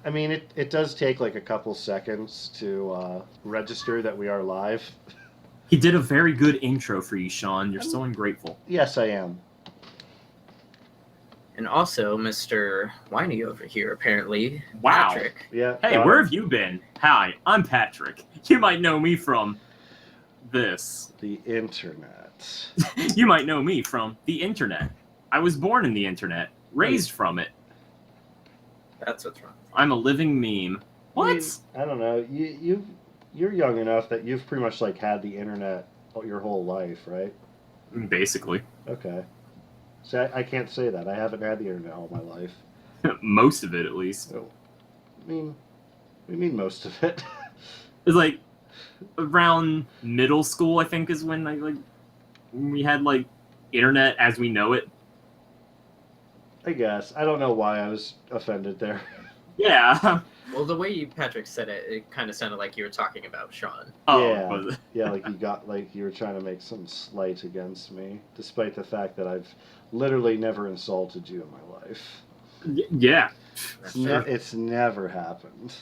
I mean, it does take like a couple seconds to register that we are live. He did a very good intro for you, Shawn. You're so ungrateful. Yes, I am. And also, Mr. Whiny over here, apparently, Wow. Patrick. Yeah. Hey, where have you been? Hi, I'm Patrick. You might know me from this. The internet. You might know me from the internet. I was born in the internet, raised from it. That's what's wrong. I'm a living meme. What? I mean, I don't know. You're young enough that you've pretty much like had the internet your whole life, right? Basically. Okay. So I can't say that. I haven't had the internet all my life. Most of it, at least. So, we mean most of it. It's like around middle school, I think, is when we had like internet as we know it. I guess. I don't know why I was offended there. Yeah. Well, the way Patrick said it, it kind of sounded like you were talking about Shawn. Oh, yeah. but... Yeah, like you were trying to make some slight against me, despite the fact that I've literally never insulted you in my life. Yeah. It's never happened.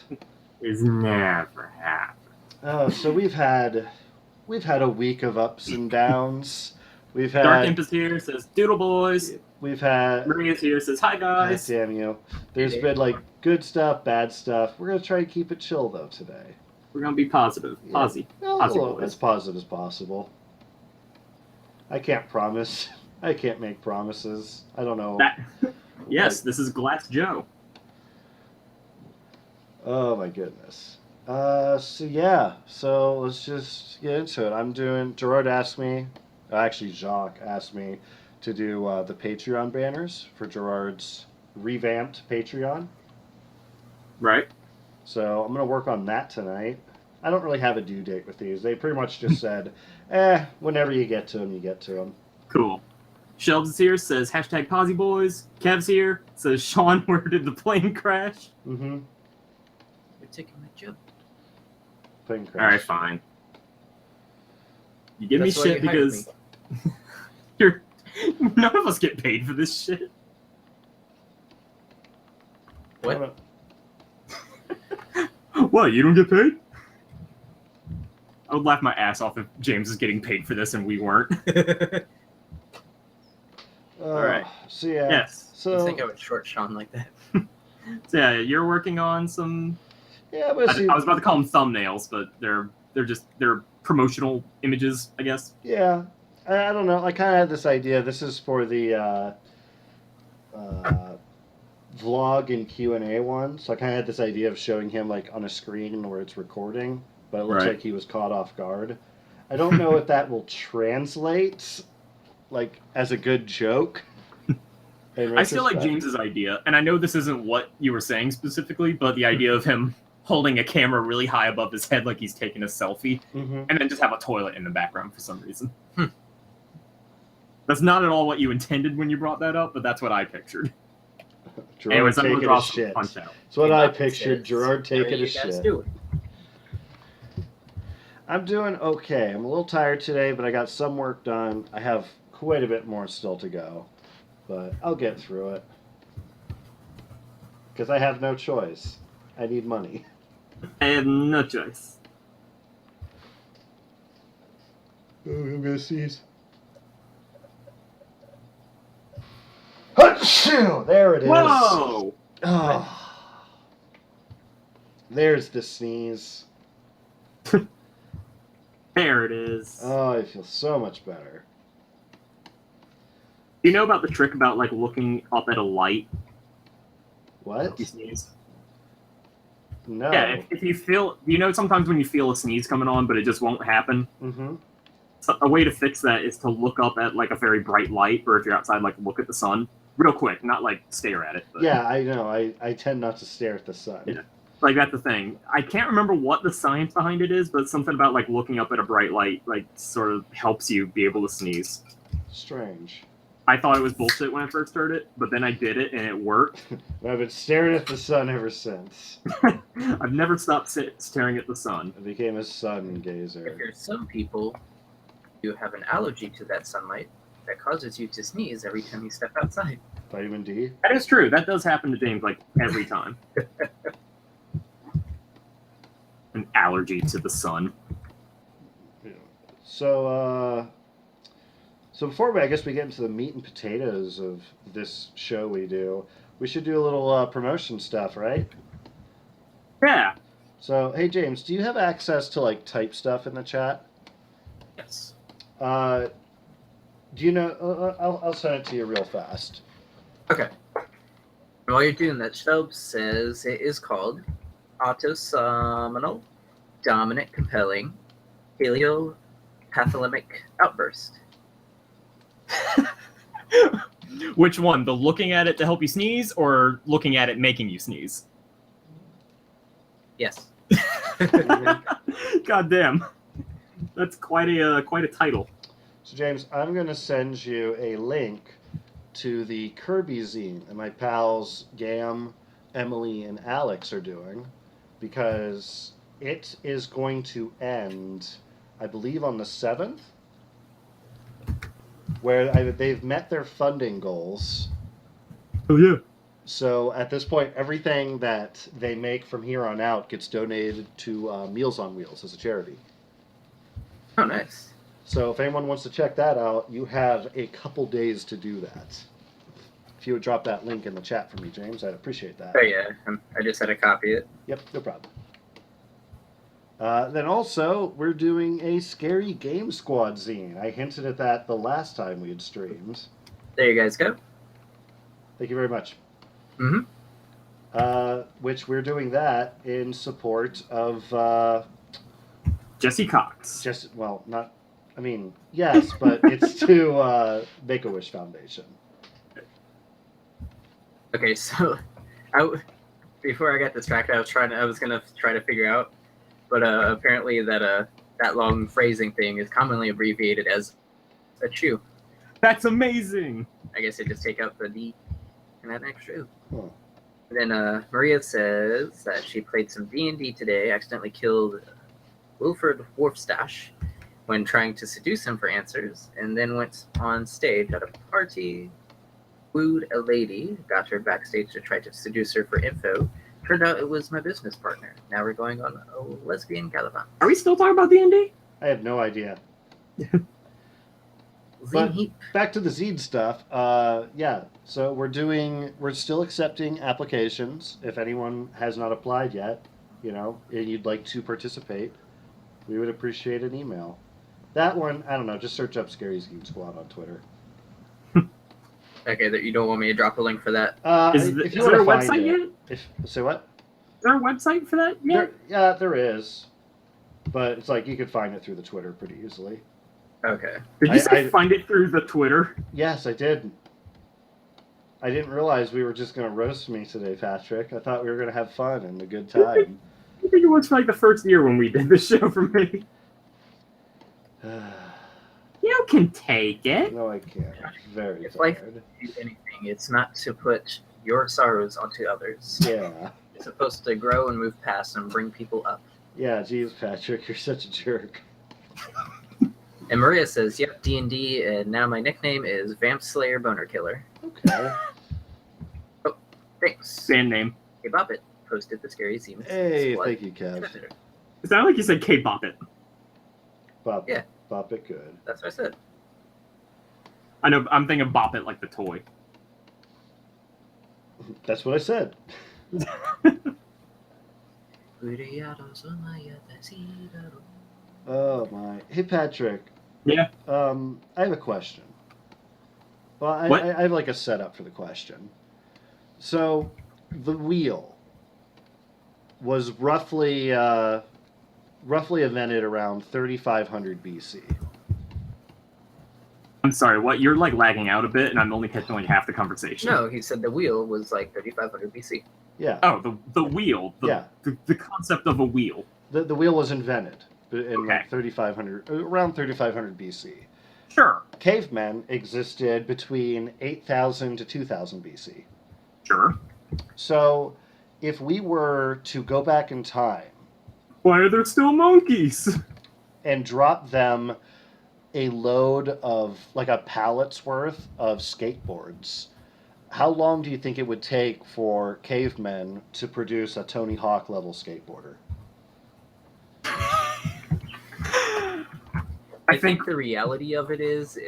It's never happened. Oh, so we've had a week of ups and downs. We've had Dark Imp is here, says Doodle Boys. We've had Maria's here, says hi guys. God damn you. There's been like good stuff, bad stuff. We're gonna try to keep it chill though today. We're gonna be positive. Yeah. Posy. Well, as positive as possible. I can't promise. I can't make promises. I don't know. Yes, this is Glass Joe. Oh my goodness. So let's just get into it. Gerard asked me, actually Jacques asked me to do the Patreon banners for Gerard's revamped Patreon. Right. So I'm going to work on that tonight. I don't really have a due date with these. They pretty much just said, whenever you get to them, you get to them. Cool. Shelves is here, says hashtag Posy Boys. Kev's here, says Shawn, where did the plane crash? Mm-hmm. You're taking my joke. Plane crash. Alright, fine. You give That's me why shit you hired because you're none of us get paid for this shit. What? What, you don't get paid? I would laugh my ass off if James is getting paid for this and we weren't. Alright. So yeah. Yes. So You think I would short Shawn like that? So yeah, you're working on some... yeah, but I was about to call them thumbnails, but they're promotional images, I guess. Yeah, I don't know. I kind of had this idea. This is for the vlog and Q&A one. So I kind of had this idea of showing him like on a screen where it's recording, but it looks Right. like he was caught off guard. I don't know if that will translate like as a good joke. I still like James's idea, and I know this isn't what you were saying specifically, but the idea of him holding a camera really high above his head like he's taking a selfie, Mm-hmm. and then just have a toilet in the background for some reason. That's not at all what you intended when you brought that up, but that's what I pictured. Gerard Anyways, I'm gonna taking draw a some shit. punch out. That's what Came I up and pictured. says, Gerard "How are taking a you guys shit. doing?" I'm doing okay. I'm a little tired today, but I got some work done. I have quite a bit more still to go, but I'll get through it. Because I have no choice. I need money. I have no choice. Oh, I'm gonna sneeze. Achoo! There it is. Whoa! Oh. There's the sneeze. There it is. Oh, I feel so much better. Do you know about the trick about like looking up at a light? What? You sneeze. No. Yeah, if you feel, sometimes when you feel a sneeze coming on, but it just won't happen. Mm-hmm. So a way to fix that is to look up at like a very bright light, or if you're outside, like look at the sun real quick, not like stare at it. But, Yeah, I know. I tend not to stare at the sun. Yeah. Like that's the thing. I can't remember what the science behind it is, but something about like looking up at a bright light like sort of helps you be able to sneeze. Strange. I thought it was bullshit when I first heard it, but then I did it and it worked. I've been staring at the sun ever since. I've never stopped staring at the sun. I became a sun If gazer. you're some people, you have an allergy to that sunlight that causes you to sneeze every time you step outside. Vitamin D. That is true. That does happen to James like every time. allergy to the sun. So, so before I guess we get into the meat and potatoes of this show we do, we should do a little promotion stuff, right? Yeah. So, hey James, do you have access to like type stuff in the chat? Yes. Do you know? I'll send it to you real fast. Okay. While you're doing that, Shelb says it is called autosomal dominant compelling heliopatholemic outburst. Which one? The looking at it to help you sneeze, or looking at it making you sneeze? Yes. God damn. That's quite a title. So James, I'm going to send you a link to the Kirby zine that my pals Gam, Emily, and Alex are doing, because it is going to end, I believe, on the 7th, where they've met their funding goals. Oh yeah. So at this point, everything that they make from here on out gets donated to Meals on Wheels as a charity. Oh, nice. So if anyone wants to check that out, you have a couple days to do that. If you would drop that link in the chat for me, James, I'd appreciate that. Oh, yeah. I just had to copy it. Yep, no problem. Then also, we're doing a Scary Game Squad zine. I hinted at that the last time we had streamed. There you guys go. Thank you very much. Mm-hmm. Which we're doing that in support of... Jesse Cox. well, not... I mean, yes, but it's to Make-A-Wish Foundation. Okay, so before I got distracted, I was gonna try to figure out, but apparently that long phrasing thing is commonly abbreviated as a chew. That's amazing. I guess they just take out the D and add an extra U. Huh. Then Maria says that she played some D&D today, accidentally killed Wilfred Wolfstash when trying to seduce him for answers, and then went on stage at a party, wooed a lady, got her backstage to try to seduce her for info. Turned out it was my business partner. Now we're going on a lesbian gallivant. Are we still talking about D&D? I have no idea. Zine But heap. back to the zine stuff. Yeah, so we're still accepting applications. If anyone has not applied yet, and you'd like to participate, we would appreciate an email. That one, I don't know, just search up Scary Zine Squad on Twitter. Okay, that you don't want me to drop a link for that. Is there a website yet? Say what? Is there a website for that yet? There is. But it's like you could find it through the Twitter pretty easily. Okay. Did you say find it through the Twitter? Yes, I did. I didn't realize we were just going to roast me today, Patrick. I thought we were going to have fun and a good time. I think it was for like the first year when we did this show for me. You can take it. No, I can't. I'm very If life tired. do anything, it's not to put your sorrows onto others. Yeah. It's supposed to grow and move past and bring people up. Yeah, geez, Patrick, you're such a jerk. And Maria says, "Yep, D&D, and now my nickname is Vamp Slayer Boner Killer." Okay. Oh, thanks. Band name. Hey, Boppet posted the Scary Zine. Hey, Squad. thank you, Kev. It sounded like you said K-Bop it. Bop, Yeah. Bop it good. That's what I said. I know, I'm thinking Bop it like the toy. That's what I said. Oh my. Hey, Patrick. Yeah. I have a question. Well, I have like a setup for the question. So, the wheel was roughly invented around 3500 BC. I'm sorry, what? You're like lagging out a bit, and I'm only catching like half the conversation. No, he said the wheel was like 3500 BC. Yeah. Oh, the wheel. The concept of a wheel. The wheel was invented in Okay. like around 3500 BC. Sure. Cavemen existed between 8000 to 2000 BC. Sure. So, if we were to go back in time Why are there still monkeys? and drop them a load of, like a pallet's worth of skateboards, how long do you think it would take for cavemen to produce a Tony Hawk level skateboarder? I think the reality of it is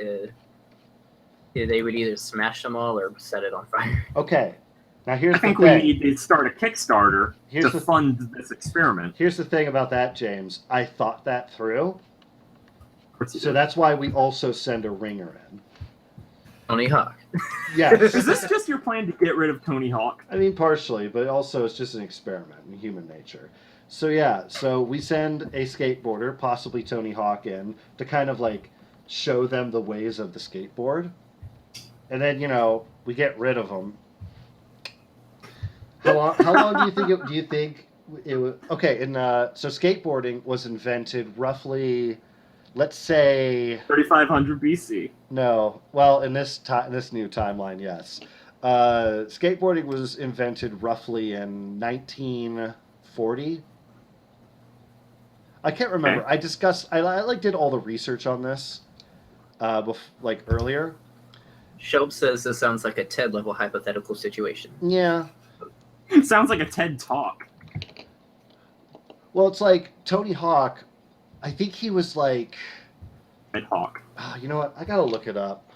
they would either smash them all or set it on fire. Okay. Now here's I think the thing. we need to start a Kickstarter to fund this experiment. Here's the thing about that, James. I thought that through. So that's why we also send a ringer in. Tony Hawk. Yes. Is this just your plan to get rid of Tony Hawk? I mean, partially, but also it's just an experiment in human nature. So yeah, so we send a skateboarder, possibly Tony Hawk, in to kind of like show them the ways of the skateboard, and then we get rid of them. How long do you think it was? Okay, and so skateboarding was invented roughly, let's say 3500 BC. No, well, in this new timeline, yes. Skateboarding was invented roughly in 1940. I can't remember. Okay. I did all the research on this, earlier. Shope says this sounds like a TED level hypothetical situation. Yeah. It sounds like a TED talk. Well, it's like Tony Hawk. I think he was like. Red Hawk. You know what? I gotta look it up.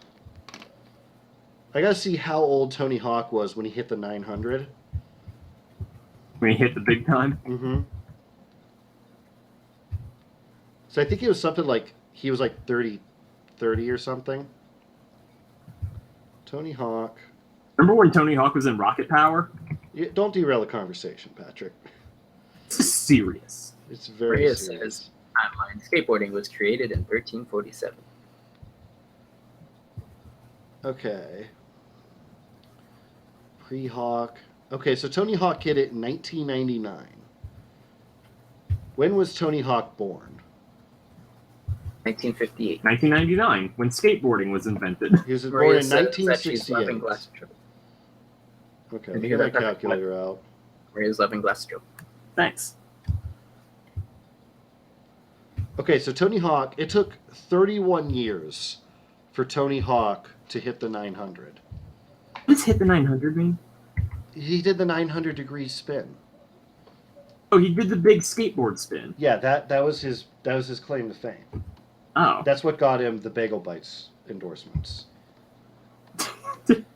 I gotta see how old Tony Hawk was when he hit the 900. When he hit the big time? Mm-hmm. So I think it was something like, he was like 30 or something. Tony Hawk. Remember when Tony Hawk was in Rocket Power? Yeah, don't derail the conversation, Patrick. This is serious. It's very Rhea serious. Says, timeline. Skateboarding was created in 1347. Okay. Pre-Hawk. Okay, so Tony Hawk hit it in 1999. When was Tony Hawk born? 1958. 1999, when skateboarding was invented. He was born Maria in says that she's loving 1968. glass joke. Okay, Did let me you get hear my that? calculator out. Maria's loving glass joke. Thanks. Okay, so Tony Hawk, it took 31 years for Tony Hawk to hit the 900. What does hit the 900 mean? He did the 900-degree spin. Oh, he did the big skateboard spin. Yeah, that was his claim to fame. Oh. That's what got him the Bagel Bites endorsements.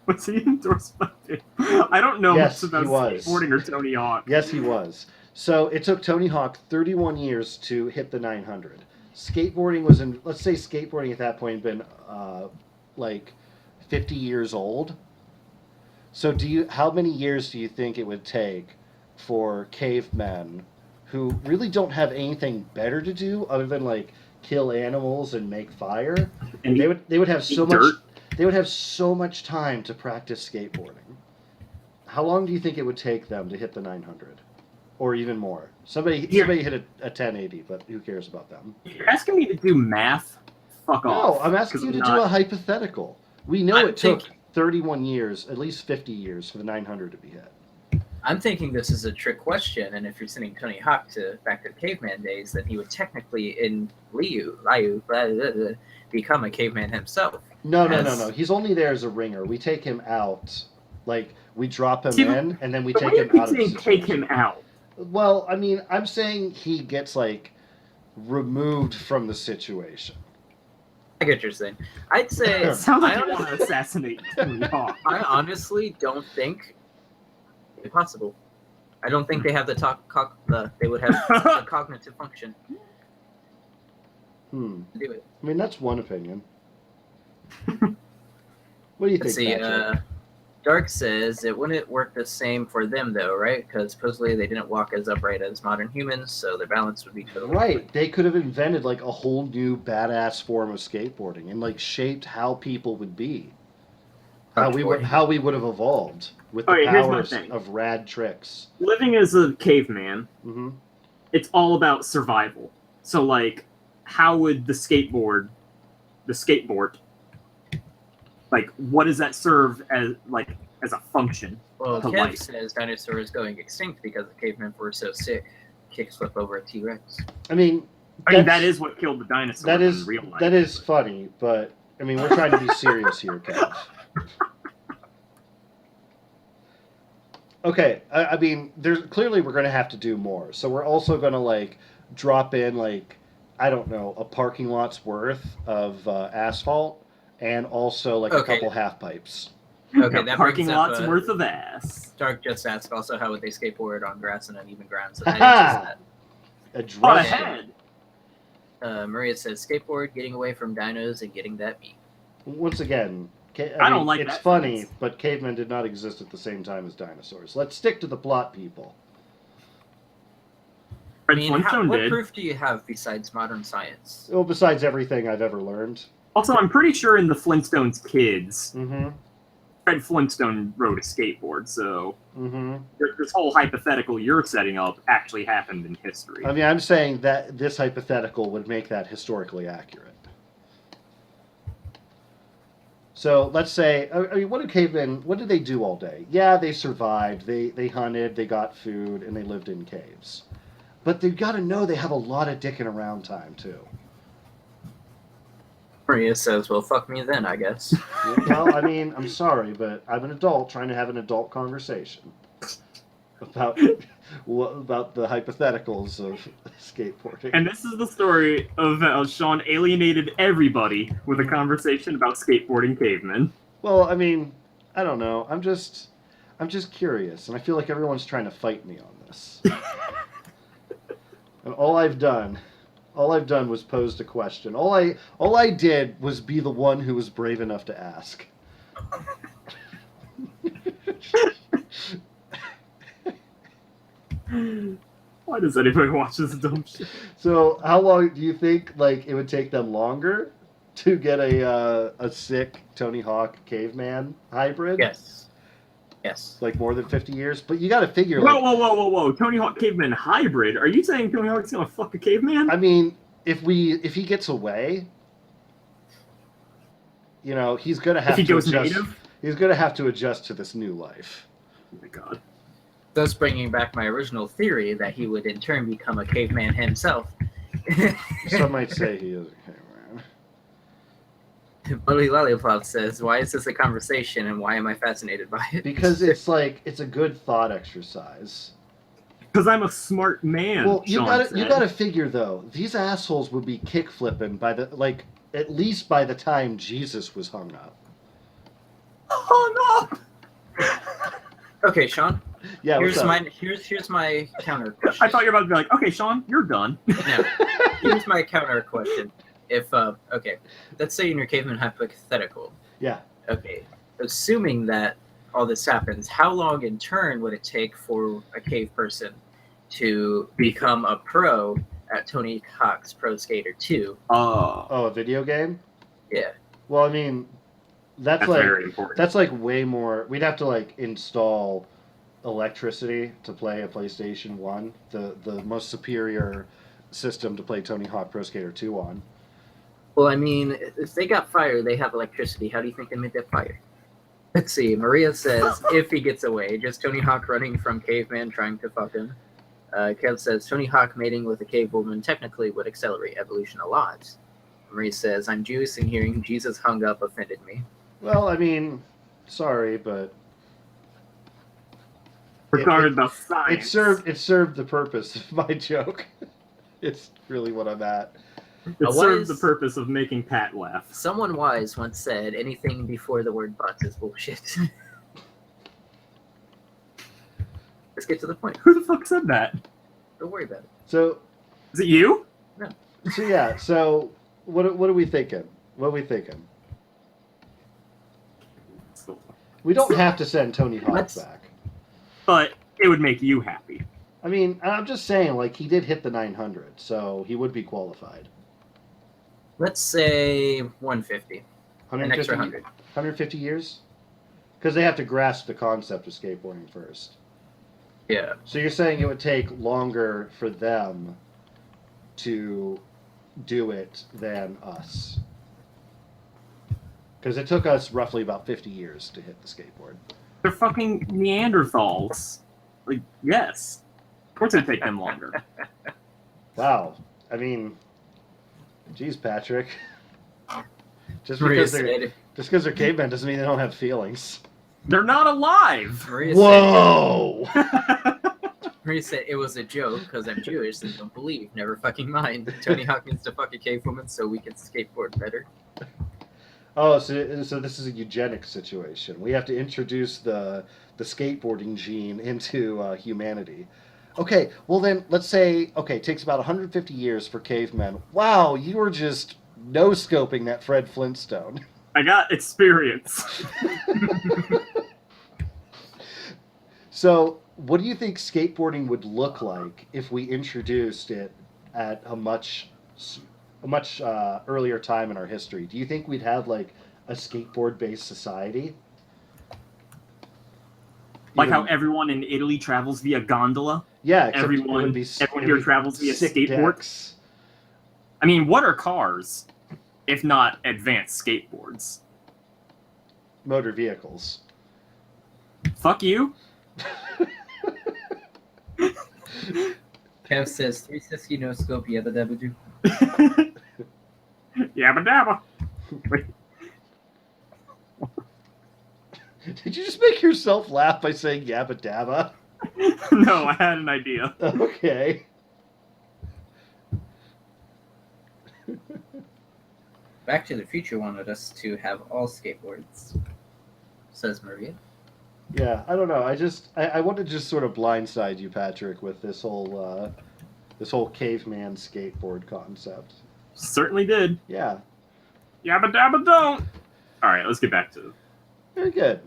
Was he endorsed by it? I don't know Yes, much about he was. skateboarding or Tony Hawk. Yes, he was. So it took Tony Hawk 31 years to hit the 900. Skateboarding was let's say skateboarding at that point had been like 50 years old. So how many years do you think it would take for cavemen who really don't have anything better to do other than like kill animals and make fire? And they would have so much they would have so much time to practice skateboarding. How long do you think it would take them to hit the 900? Or even more? Somebody hit a 1080, but who cares about them? You're asking me to do math? Fuck off. No, I'm asking you to do a hypothetical. We know it took 31 years, at least 50 years, for the 900 to be hit. I'm thinking this is a trick question, and if you're sending Tony Hawk back to the caveman days, then he would technically, in Liu, become a caveman himself. No. He's only there as a ringer. We take him out. Like, we drop him in, and then we take him out of the situation. Take him out? Well, I mean, I'm saying he gets, like, removed from the situation. I get what you're saying. I'd say... It sounds like you want to assassinate Tony Hawk. I honestly don't think it's possible. I don't think they have they would have the cognitive function to do it. I mean, that's one opinion. What do you think, Patrick? Dark says it wouldn't work the same for them, though, right? Because supposedly they didn't walk as upright as modern humans, so their balance would be totally right. They could have invented like a whole new badass form of skateboarding and like shaped how people would be, how we would have evolved with the powers of rad tricks. Living as a caveman, it's all about survival. So, like, how would the skateboard, like, what does that serve as a function? Well, Kev says dinosaurs going extinct because the cavemen were so sick, kickflip over a T-Rex. I mean, that is what killed the dinosaurs in real life. That is funny, but I mean, we're trying to be serious here, Kev. Okay, I mean, we're going to have to do more. So we're also going to like drop in like I don't know, a parking lot's worth of asphalt and also like a couple half pipes. Okay, Yeah, that parking brings up, lots worth of ass. Dark just asked also how would they skateboard on grass and uneven ground, so that answers that. Address ahead. Maria says skateboard, getting away from dinos and getting that meat. Once again, I don't like it's that funny, sentence. but cavemen did not exist at the same time as dinosaurs. Let's stick to the plot, people. I mean, Flintstone what did. proof do you have besides modern science? Well, besides everything I've ever learned. Also, I'm pretty sure in the Flintstones kids, Mm-hmm. Fred Flintstone rode a skateboard, so Mm-hmm. this whole hypothetical you're setting up actually happened in history. I mean, I'm saying that this hypothetical would make that historically accurate. So let's say, I mean, what did they do all day? Yeah, they survived. They hunted, they got food, and they lived in caves. But they've got to know they have a lot of dicking around time, too. Maria says, well, fuck me then, I guess. Well, I mean, I'm sorry, but I'm an adult trying to have an adult conversation about the hypotheticals of skateboarding. And this is the story of how Shawn alienated everybody with a conversation about skateboarding cavemen. Well, I mean, I don't know. I'm just curious, and I feel like everyone's trying to fight me on this. And all I've done was posed a question. All I did was be the one who was brave enough to ask. Why does anybody watch this dumb shit? So, how long do you think it would take them longer to get a sick Tony Hawk caveman hybrid? Yes. Like more than 50 years? But you got to figure. Whoa! Tony Hawk caveman hybrid? Are you saying Tony Hawk's gonna fuck a caveman? I mean, if he gets away, he's gonna have to adjust. Native? He's gonna have to adjust to this new life. Oh my god. Thus bringing back my original theory that he would in turn become a caveman himself. Some might say he is a caveman. Bully Lollipop says, why is this a conversation and why am I fascinated by it? Because it's a good thought exercise. Because I'm a smart man. Well, you said. gotta figure though, these assholes would be kick flipping at least by the time Jesus was hung up. Oh no! Okay, Shawn. Yeah, here's my counter question. I thought you were about to be like, okay, Shawn, you're done. No. Here's my counter question. If let's say in your caveman hypothetical. Yeah. Okay. Assuming that all this happens, how long in turn would it take for a cave person to become a pro at Tony Hawk's Pro Skater 2? Oh, a video game? Yeah. Well, I mean, that's very important. That's way more. We'd have to install electricity to play a PlayStation 1, the most superior system to play Tony Hawk Pro Skater 2 on. Well, I mean, if they got fire, they have electricity. How do you think they made that fire? Let's see. Maria says, if he gets away, just Tony Hawk running from caveman trying to fuck him. Kev says, Tony Hawk mating with a cave woman technically would accelerate evolution a lot. Maria says, I'm Jewish and hearing Jesus hung up offended me. Well, I mean, sorry, but we're talking about science. It served the purpose of my joke. It's really what I'm at. It served the purpose of making Pat laugh. Someone wise once said, anything before the word but is bullshit. Let's get to the point. Who the fuck said that? Don't worry about it. So, is it you? No. So yeah. So what are we thinking? What are we thinking? We don't have to send Tony Hawk back. But it would make you happy. I mean, I'm just saying, he did hit the 900, so he would be qualified. Let's say 150. 150, An extra 100. 150 years? Because they have to grasp the concept of skateboarding first. Yeah. So you're saying it would take longer for them to do it than us? Because it took us roughly about 50 years to hit the skateboard. They're fucking Neanderthals. Yes. Of course it'd take them longer. Wow. I mean, geez, Patrick. Just because they're cavemen doesn't mean they don't have feelings. They're not alive. Whoa! Maria said it was a joke because I'm Jewish and don't believe. Never fucking mind. Tony Hawk needs to fuck a cave woman so we can skateboard better. Oh, so this is a eugenics situation. We have to introduce the skateboarding gene into humanity. Okay, well then let's say it takes about 150 years for cavemen. Wow, you were just no scoping that Fred Flintstone. I got experience. So, what do you think skateboarding would look like if we introduced it at a much earlier time in our history? Do you think we'd have like a skateboard-based society? Like how everyone in Italy travels via gondola? Yeah, except everyone here travels via skateboard. Decks. I mean, what are cars if not advanced skateboards? Motor vehicles. Fuck you. Kev says 360 no scope yabba dabba do. Yabba dabba. Wait. Did you just make yourself laugh by saying yabba dabba? No, I had an idea. Okay. Back to the Future wanted us to have all skateboards, says Maria. Yeah, I don't know. I want to just sort of blindside you, Patrick, with this whole caveman skateboard concept. Certainly did. Yeah. Yabba dabba don't. All right, let's get back to it. Very good.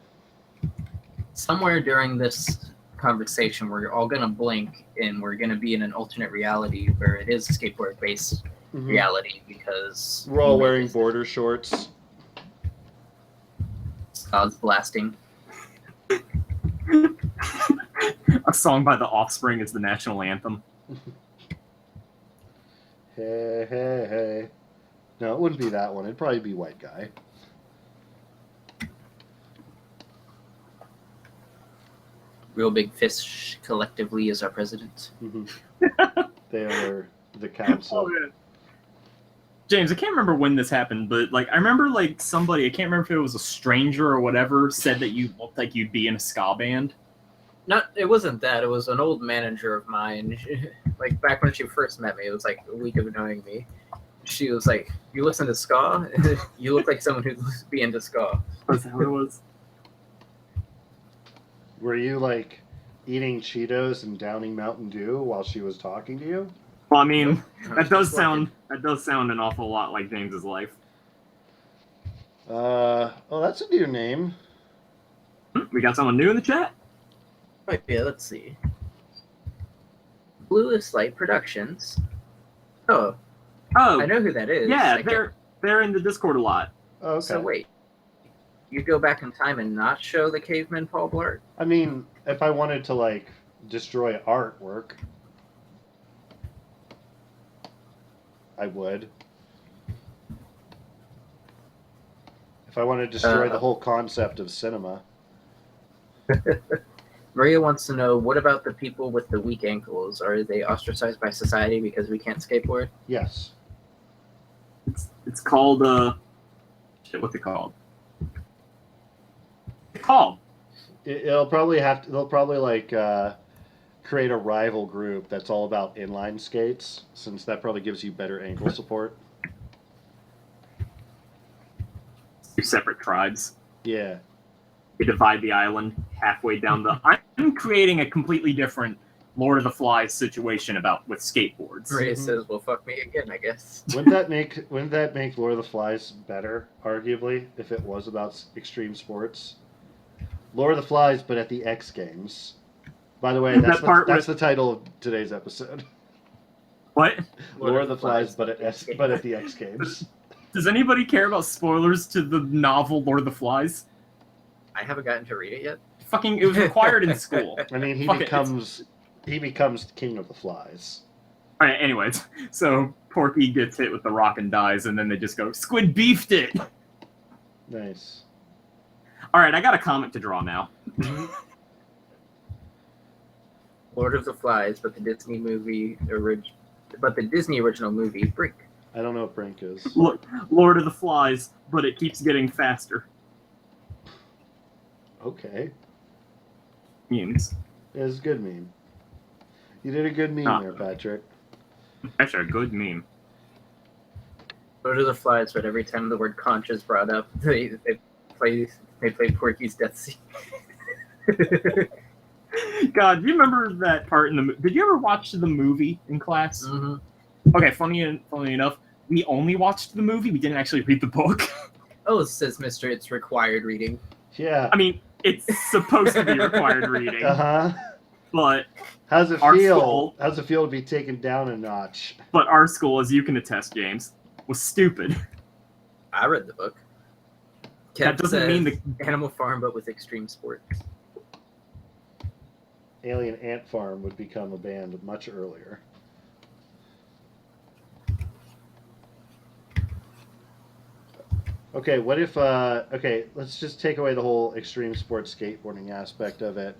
Somewhere during this conversation, we're all gonna blink and we're gonna be in an alternate reality where it is skateboard-based reality because we're all wearing border shorts. God's blasting. A song by The Offspring is the national anthem. Hey, hey, hey. No, it wouldn't be that one. It'd probably be White Guy. Real Big Fish collectively is our president. Mm-hmm. They are the council. Oh, yeah. James, I can't remember when this happened, but like I remember like somebody, I can't remember if it was a stranger or whatever, said that you looked like you'd be in a ska band. It wasn't that. It was an old manager of mine. Like back when she first met me, it was like a week of knowing me. She was like, "You listen to ska? You look like someone who'd be into ska." Was that what it was? Were you like eating Cheetos and downing Mountain Dew while she was talking to you? Well, I mean, that does sound an awful lot like James's life. Oh, that's a new name. We got someone new in the chat? Right, yeah, let's see. Bluest Light Productions. Oh, I know who that is. Yeah, they're in the Discord a lot. Okay. So wait, you go back in time and not show the caveman Paul Blart? I mean, if I wanted to like destroy artwork, I would. If I wanted to destroy the whole concept of cinema. Maria wants to know, what about the people with the weak ankles? Are they ostracized by society because we can't skateboard? Yes. It's called what's it called? Called. They'll probably like create a rival group that's all about inline skates, since that probably gives you better ankle support. Two separate tribes. Yeah. They divide the island halfway down the. I'm creating a completely different Lord of the Flies situation with skateboards. Maria says, "Well, fuck me again, I guess." Wouldn't that make Lord of the Flies better? Arguably, if it was about extreme sports. Lord of the Flies, but at the X Games. By the way, that's the title of today's episode. What? Lord of the Flies, but at the X Games. Does anybody care about spoilers to the novel Lord of the Flies? I haven't gotten to read it yet. Fucking, it was required in school. I mean, he becomes king of the flies. All right. Anyways, so Porky gets hit with the rock and dies, and then they just go, "Squid beefed it." Nice. All right, I got a comic to draw now. Lord of the Flies, but the Disney original movie Brink. I don't know what Brink is. Lord of the Flies, but it keeps getting faster. Okay. Memes. It's a good meme. You did a good meme Ah. there, Patrick. Actually, a good meme. Lord of the Flies, but every time the word conch is brought up, they play Porky's Death Scene. God, do you remember that part in the? Did you ever watch the movie in class? Mm-hmm. Okay, funny enough, we only watched the movie. We didn't actually read the book. Oh, says Mister, it's required reading. Yeah. I mean, it's supposed to be required reading, but How's it our feel? school- How's it feel to be taken down a notch? but our school, as you can attest, James, was stupid. I read the book. That doesn't mean the Animal Farm, but with extreme sports. Alien Ant Farm would become a band much earlier. Okay, what if, okay, let's just take away the whole extreme sports skateboarding aspect of it.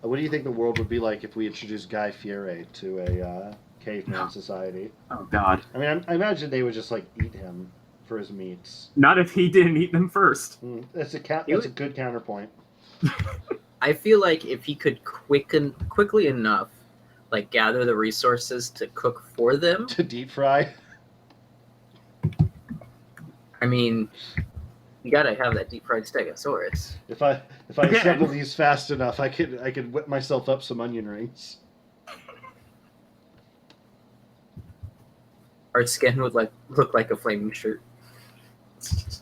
What do you think the world would be like if we introduced Guy Fieri to a caveman society? Oh God! I mean, I imagine they would just like eat him for his meats. Not if he didn't eat them first. That's a good counterpoint. I feel like if he could quickly enough, like gather the resources to cook for them, To deep fry. I mean, you gotta have that deep fried stegosaurus. If I assemble these fast enough, I could whip myself up some onion rings. Our skin would look like a flaming shirt.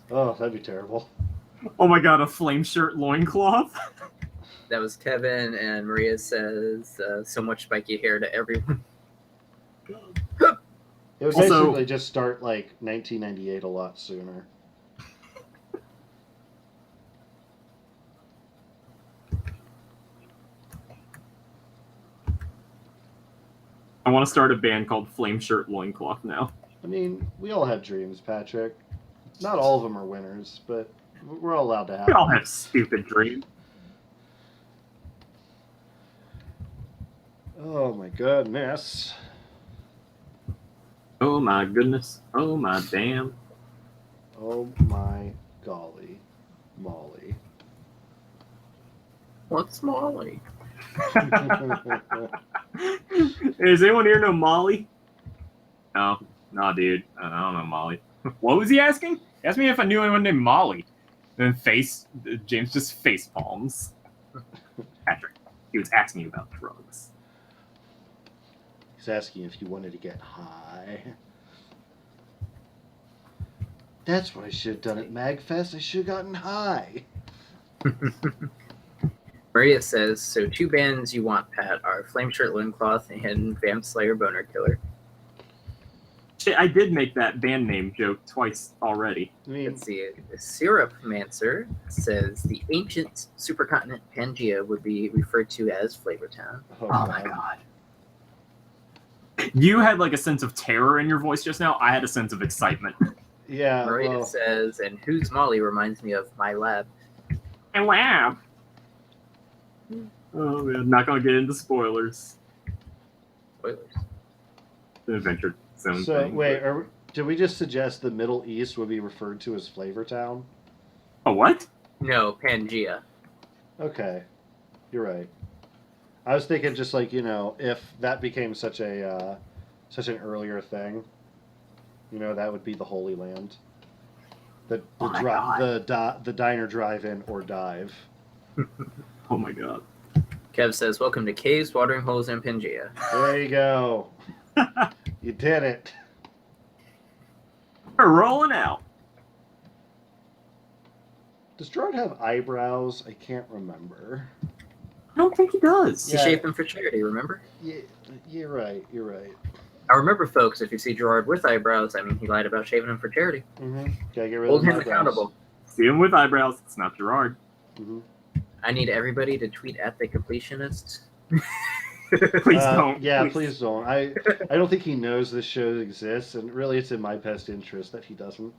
Oh, that'd be terrible. Oh my God! A flame shirt loincloth. That was Kevin, and Maria says, so much spiky hair to everyone. It would Also- basically just start like 1998 a lot sooner. I want to start a band called Flame Shirt Loincloth now. I mean, we all have dreams, Patrick. Not all of them are winners, but we're all allowed to have We all them. have stupid dreams. Oh my goodness. Oh my goodness. Oh my damn. Oh my golly. Molly. What's Molly? Does anyone here know Molly? No. No, dude. I don't know Molly. What was he asking? He asked me if I knew anyone named Molly. Then James just face palms. Patrick, he was asking you about drugs. He's asking if you wanted to get high. That's what I should have done at MagFest. I should have gotten high. Maria says, so 2 bands you want, Pat, are Flame Shirt Loincloth and Vamp Slayer Boner Killer. Shit, I did make that band name joke twice already. I mean, Let's see. Syrup Mancer says the ancient supercontinent Pangea would be referred to as Flavortown. oh my God. You had like a sense of terror in your voice just now. I had a sense of excitement. Yeah. Maria well, says, and Who's Molly reminds me of My Lab. And wow. Oh man, not gonna get into spoilers. Spoilers. The Adventure Zone so thing. wait, did we just suggest the Middle East would be referred to as Flavortown? Oh what? No, Pangea. Okay, you're right. I was thinking just like, if that became such an earlier thing, that would be the Holy Land. The diner, drive-in, or dive. Oh my God. Kev says, welcome to Caves, Watering Holes, and Pangea. There you go. You did it. We're rolling out. Does Gerard have eyebrows? I can't remember. I don't think he does. He Yeah. shaved them for charity, remember? Yeah, you're right. You're right. I remember, folks, if you see Gerard with eyebrows, I mean, he lied about shaving them for charity. Mm-hmm. Gotta get rid Hold of the him eyebrows. accountable. See him with eyebrows. It's not Gerard. Mm-hmm. I need everybody to tweet at the completionist. Please don't. Yeah, please don't. I don't think he knows this show exists, and really, it's in my best interest that he doesn't.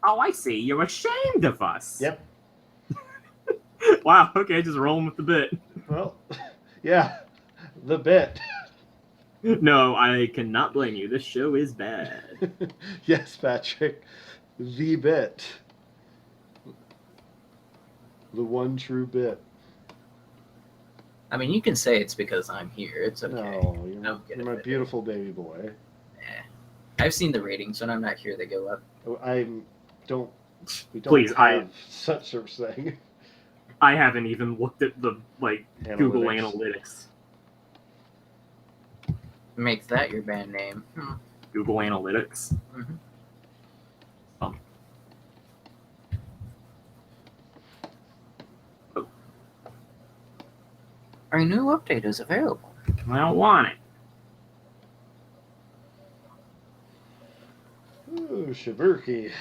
Oh, I see. You're ashamed of us. Yep. Wow. Okay, just rolling with the bit. Well, yeah, the bit. No, I cannot blame you. This show is bad. Yes, Patrick, the bit. The one true bit. I mean, you can say it's because I'm here. It's okay. No, I'm good you're my at it. beautiful baby boy. I've seen the ratings. When I'm not here, they go up. We don't Please, have such a thing. I haven't even looked at the Google Analytics. Make that your band name. Google Analytics. Mhm. Our new update is available. I don't want it. Ooh, Shaburki.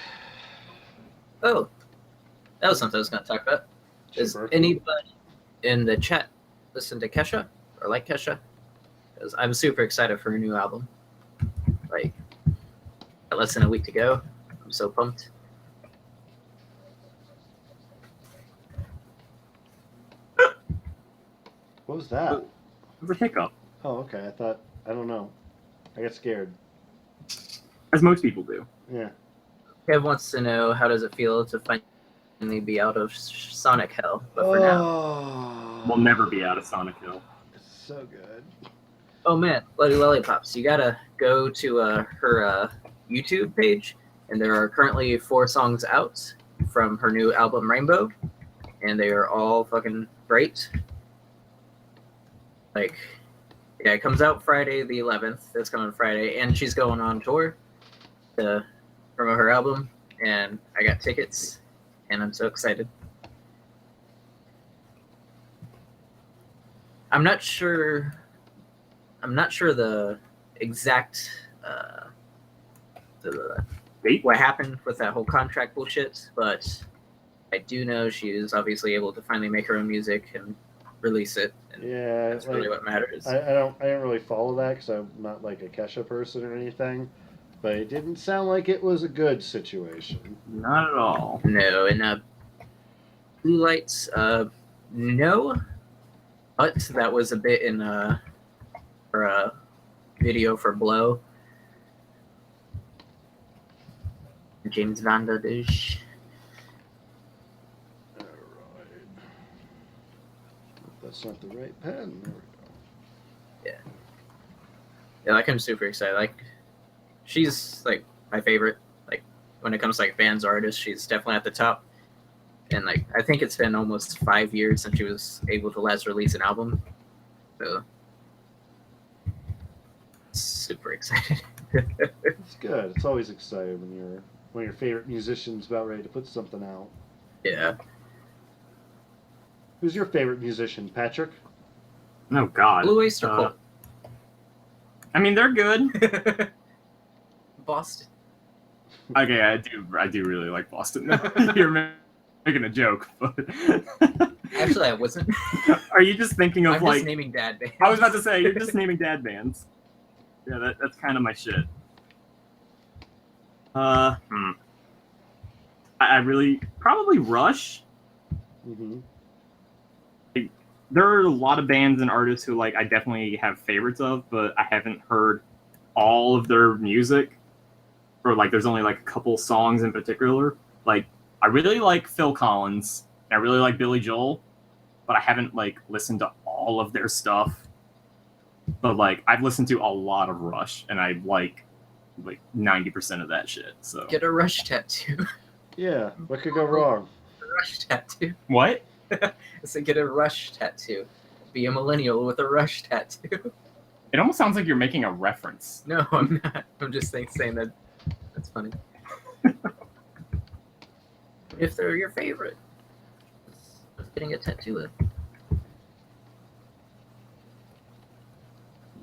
Oh, that was something I was going to talk about. Does Shaburki. anybody in the chat listen to Kesha or like Kesha? Because I'm super excited for her new album. Like, less than a week to go. I'm so pumped. What was that? It was a hiccup, Oh, okay. I don't know. I got scared. as most people do. Yeah. Kev wants to know, how does it feel to finally be out of Sonic Hell? But for now, We'll never be out of Sonic Hill. It's so good. oh man, Bloody Lollipops, you gotta go to her YouTube page, and there are currently 4 songs out from her new album Rainbow, and they are all fucking great. Like, yeah, it comes out Friday the 11th. That's coming Friday, and she's going on tour to promote her album, and I got tickets, and I'm so excited. I'm not sure the exact what happened with that whole contract bullshit, but I do know she is obviously able to finally make her own music and release it, and Yeah, that's really what matters. I don't really follow that because I'm not like a Kesha person or anything, but it didn't sound like it was a good situation. Not at all. No, and Blue Lights, no, but that was a bit in her video for Blow. James Van Der Dish. All right. That's not the right pen. There we go. Yeah, like I'm super excited. Like, she's like my favorite. Like, when it comes to like bands, artists, she's definitely at the top. And like, I think it's been almost 5 years since she was able to last release an album. So, super excited. It's good. It's always exciting when your favorite musician's about ready to put something out. Yeah. Who's your favorite musician, Patrick? Oh God. Blue Oyster Cult. I mean, they're good. Boston. Okay, I do really like Boston. You're making a joke, but Actually, I wasn't. Are you just thinking of I'm just naming dad bands. I was about to say you're just naming dad bands. Yeah, that's kind of my shit. I really probably Rush. Mm-hmm. There are a lot of bands and artists who I definitely have favorites of, but I haven't heard all of their music, or there's only a couple songs in particular. I really like Phil Collins, and I really like Billy Joel, but I haven't listened to all of their stuff. But I've listened to a lot of Rush, and I like 90% of that shit. So Get a Rush tattoo. Yeah, what could go wrong? A Rush tattoo. what? I said get a Rush tattoo. Be a millennial with a Rush tattoo. It almost sounds like you're making a reference. No, I'm not. I'm just saying that that's funny. If they're your favorite, what's getting a tattoo of?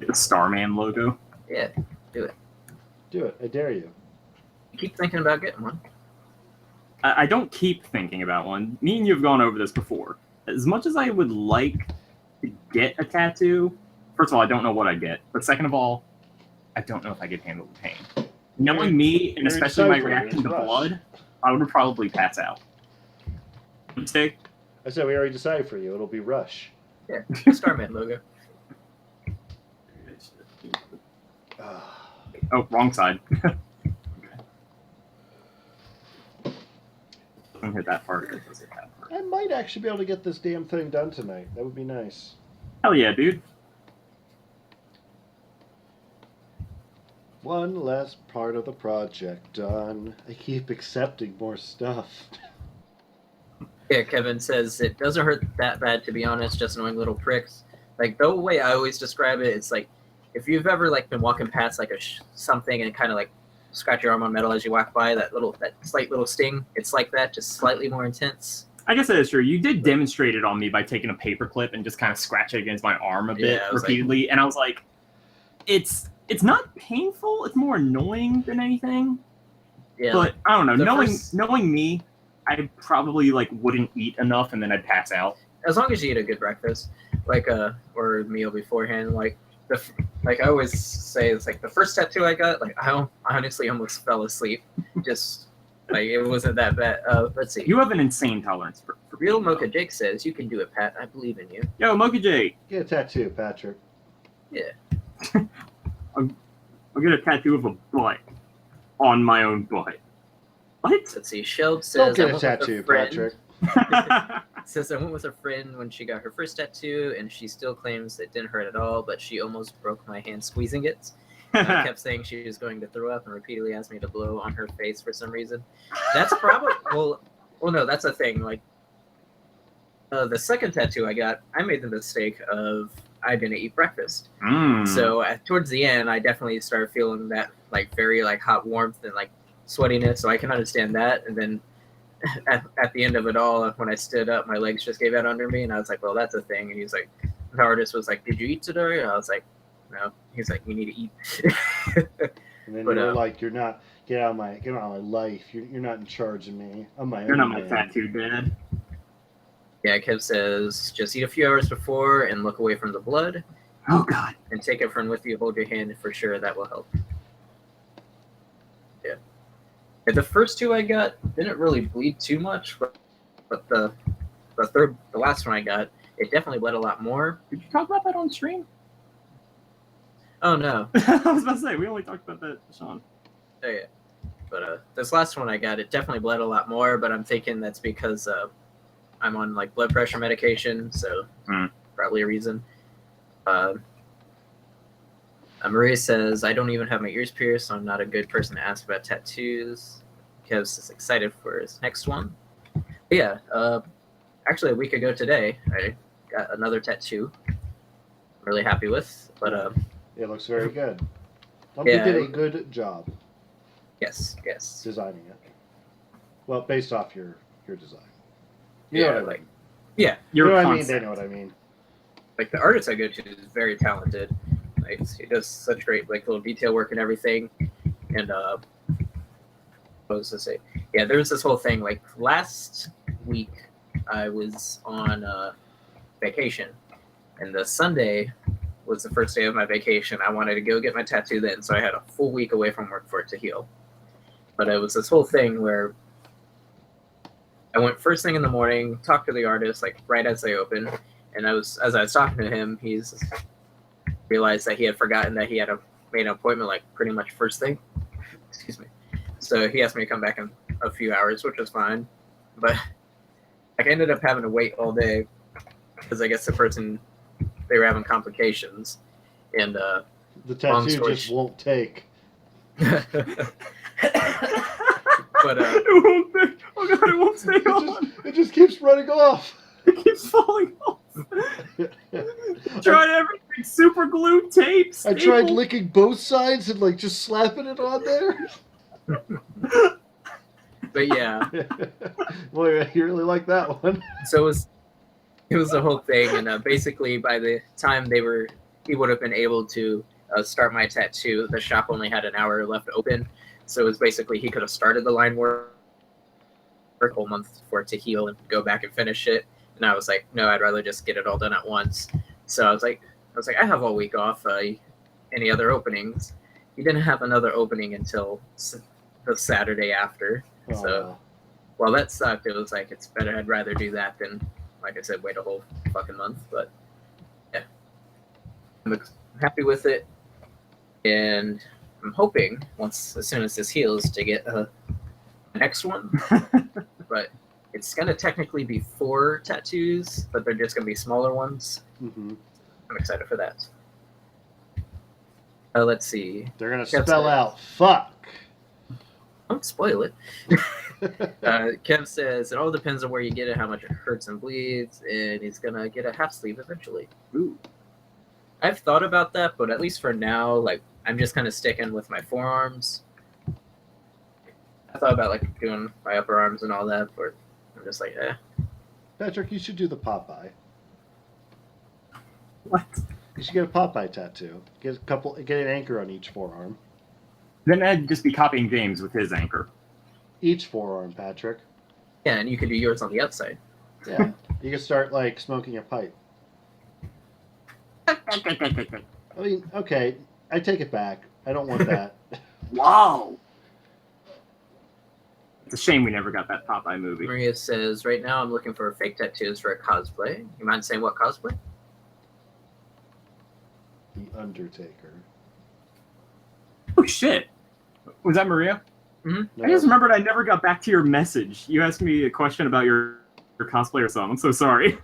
The Starman logo. Yeah, do it. Do it. I dare you. You keep thinking about getting one. I don't keep thinking about one. Me and you have gone over this before. As much as I would like to get a tattoo, first of all, I don't know what I'd get. But second of all, I don't know if I could handle the pain. Knowing me, and especially my reaction to blood, I would probably pass out. Mistake? I said we already decided for you. It'll be Rush. Yeah, the Starman logo. Oh, wrong side. Doesn't hit that part. It doesn't hit that part. I might actually be able to get this damn thing done tonight. That would be nice. Hell yeah, dude. One last part of the project done. I keep accepting more stuff. Yeah, Kevin says it doesn't hurt that bad, to be honest, just annoying little pricks. Like, the way I always describe it, it's like, if you've ever, like, been walking past, like, something and kind of, like, scratch your arm on metal as you walk by, that slight little sting, it's like that, just slightly more intense. I guess that is true. You did demonstrate it on me by taking a paper clip and just kind of scratching it against my arm a bit repeatedly, and I was like, it's not painful. It's more annoying than anything. Yeah. But I don't know. Knowing me, I probably like wouldn't eat enough and then I'd pass out. As long as you eat a good breakfast, like or a meal beforehand, like I always say, it's like the first tattoo I got, like I honestly almost fell asleep. Just like it wasn't that bad. Let's see. You have an insane tolerance for Real Mocha Jake says you can do it, Pat. I believe in you. Yo, Mocha Jake. Get a tattoo, Patrick. Yeah. I'll get a tattoo of a butt on my own butt. What? Let's see. Shelb says Don't get a tattoo, Patrick. Says I went with a friend when she got her first tattoo, and she still claims it didn't hurt at all, but she almost broke my hand squeezing it. I kept saying she was going to throw up and repeatedly asked me to blow on her face for some reason. That's probably well, no, that's a thing. Like the second tattoo I got, I made the mistake of I didn't eat breakfast. So towards the end, I definitely started feeling that like very like hot warmth and like sweatiness. So I can understand that. And then at the end of it all, when I stood up, my legs just gave out under me, and I was like, "Well, that's a thing." And he's like, the artist was like, "Did you eat today?" And I was like, "No." He's like, "You need to eat." And then you're like, "You're not get out of my life. You're not in charge of me. I'm my You're own not my man." tattoo dad. Yeah, Kev says, just eat a few hours before and look away from the blood. Oh, God. And take a friend with you. Hold your hand for sure. That will help. Yeah. And the first two I got didn't really bleed too much, but the last one I got, it definitely bled a lot more. Did you talk about that on stream? Oh, no. I was about to say, we only talked about that, Shawn. Oh, yeah. But this last one I got, it definitely bled a lot more, but I'm thinking that's because I'm on like blood pressure medication, so probably a reason. Maria says, I don't even have my ears pierced, so I'm not a good person to ask about tattoos. Kev's just excited for his next one. But yeah, actually a week ago today, I got another tattoo. I'm really happy with, but it looks very good. You did a good job. Yes. Designing it. Well, based off your design. You know what I mean. You know what I mean? They know what I mean. Like the artist I go to is very talented. Like he does such great like little detail work and everything. And what was I say? Yeah, there was this whole thing. Like last week, I was on vacation, and the Sunday was the first day of my vacation. I wanted to go get my tattoo then, so I had a full week away from work for it to heal. But it was this whole thing where I went first thing in the morning, talked to the artist like right as they opened, and as I was talking to him, he's realized that he had forgotten that he had made an appointment like pretty much first thing. Excuse me. So he asked me to come back in a few hours, which was fine. But like I ended up having to wait all day because I guess the person, they were having complications, and the tattoo just won't take. But it won't stay. Oh God, it won't stay on. It just keeps running off. It keeps falling off. Tried everything. Super glue, tape, I tried licking both sides and like just slapping it on there. But yeah. Boy, you really like that one. So it was the whole thing, and basically by the time he would have been able to start my tattoo, the shop only had an hour left open. So it was basically he could have started the line work for a whole month for it to heal and go back and finish it. And I was like, no, I'd rather just get it all done at once. So I was like, I have all week off. Any other openings? He didn't have another opening until the Saturday after. Aww. So while that sucked, it was like, it's better. I'd rather do that than, like I said, wait a whole fucking month. But yeah, I'm happy with it. And I'm hoping as soon as this heals to get the next one. But it's going to technically be 4 tattoos, but they're just going to be smaller ones. Mm-hmm. I'm excited for that. Let's see. They're gonna Kev spell says- out fuck. Don't spoil it. Kev says it all depends on where you get it, how much it hurts and bleeds, and he's gonna get a half sleeve eventually. Ooh. I've thought about that, but at least for now, like I'm just kind of sticking with my forearms. I thought about like doing my upper arms and all that, but I'm just like, Patrick, you should do the Popeye. What? You should get a Popeye tattoo. Get an anchor on each forearm. Then I'd just be copying James with his anchor. Each forearm, Patrick. yeah, and you can do yours on the outside. Yeah. You can start like smoking a pipe. I mean, okay, I take it back. I don't want that. Wow. It's a shame we never got that Popeye movie. Maria says, right now I'm looking for fake tattoos for a cosplay. You mind saying what cosplay? The Undertaker. Oh shit. Was that Maria? No, I just remembered I never got back to your message. You asked me a question about your cosplay or something. I'm so sorry.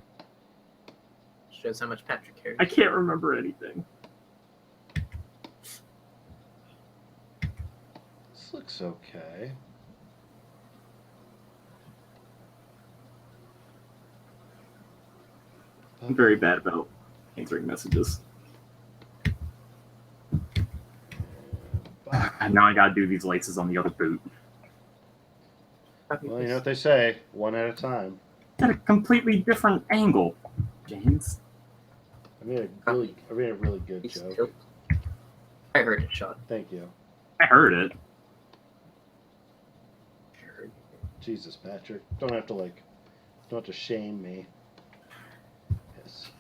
Shows how much Patrick cares. I can't remember anything. This looks okay. I'm very bad about answering messages. And now I gotta do these laces on the other boot. Well, you know what they say, one at a time. At a completely different angle, James. I made a really good He's joke. tilt. I heard it, Shawn. Thank you. I heard it. Jesus, Patrick. Don't have to shame me. Yes.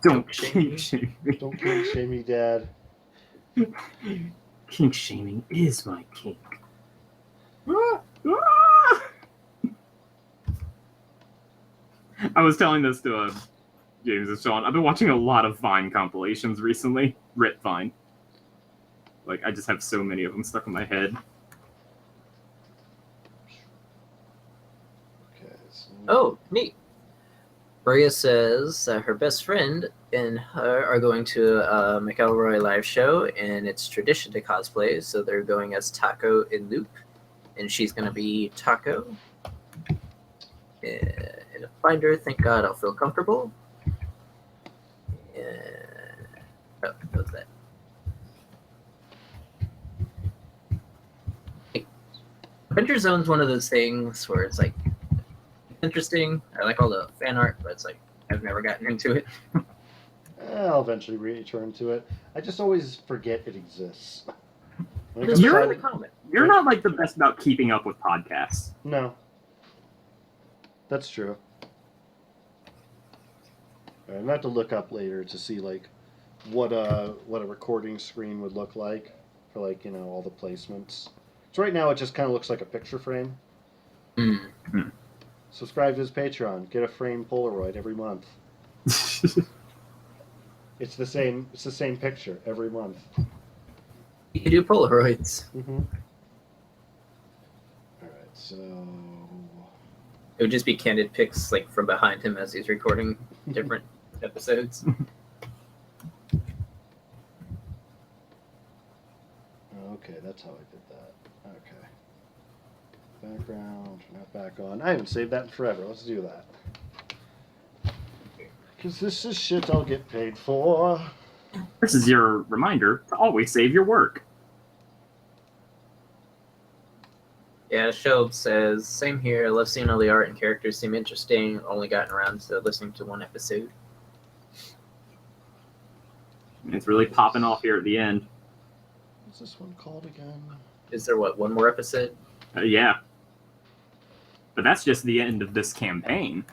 Don't shame kink shame me. Don't kink shame me, Dad. Kink shaming is my kink. Ah! Ah! I was telling this to James and Shawn. I've been watching a lot of Vine compilations recently. Rit Vine. Like, I just have so many of them stuck in my head. Okay. So... Oh, neat. Maria says that her best friend and her are going to a McElroy live show, and it's tradition to cosplay, so they're going as Taco and Luke, and she's going to be Taco. And a finder, thank God I'll feel comfortable. Oh, what was that? Adventure Zone's one of those things where it's like interesting. I like all the fan art, but it's like I've never gotten into it. I'll eventually return to it. I just always forget it exists. When it Just comes try time- the comment. You're not like the best about keeping up with podcasts. No. That's true. I'm gonna have to look up later to see like what a recording screen would look like for like, you know, all the placements. So right now it just kind of looks like a picture frame. Mm. Subscribe to his Patreon. Get a frame Polaroid every month. It's the same picture every month. You can do Polaroids. Mm-hmm. All right, so It would just be candid pics like from behind him as he's recording different episodes. okay, that's how I did that. Okay. Background, turn that back on. I haven't saved that in forever. Let's do that. Because this is shit I'll get paid for. This is your reminder to always save your work. Yeah, Shelb says, same here. I love seeing all the art and characters seem interesting. Only gotten around to listening to one episode. It's really popping off here at the end. What's this one called again? Is there, one more episode? Yeah. But that's just the end of this campaign.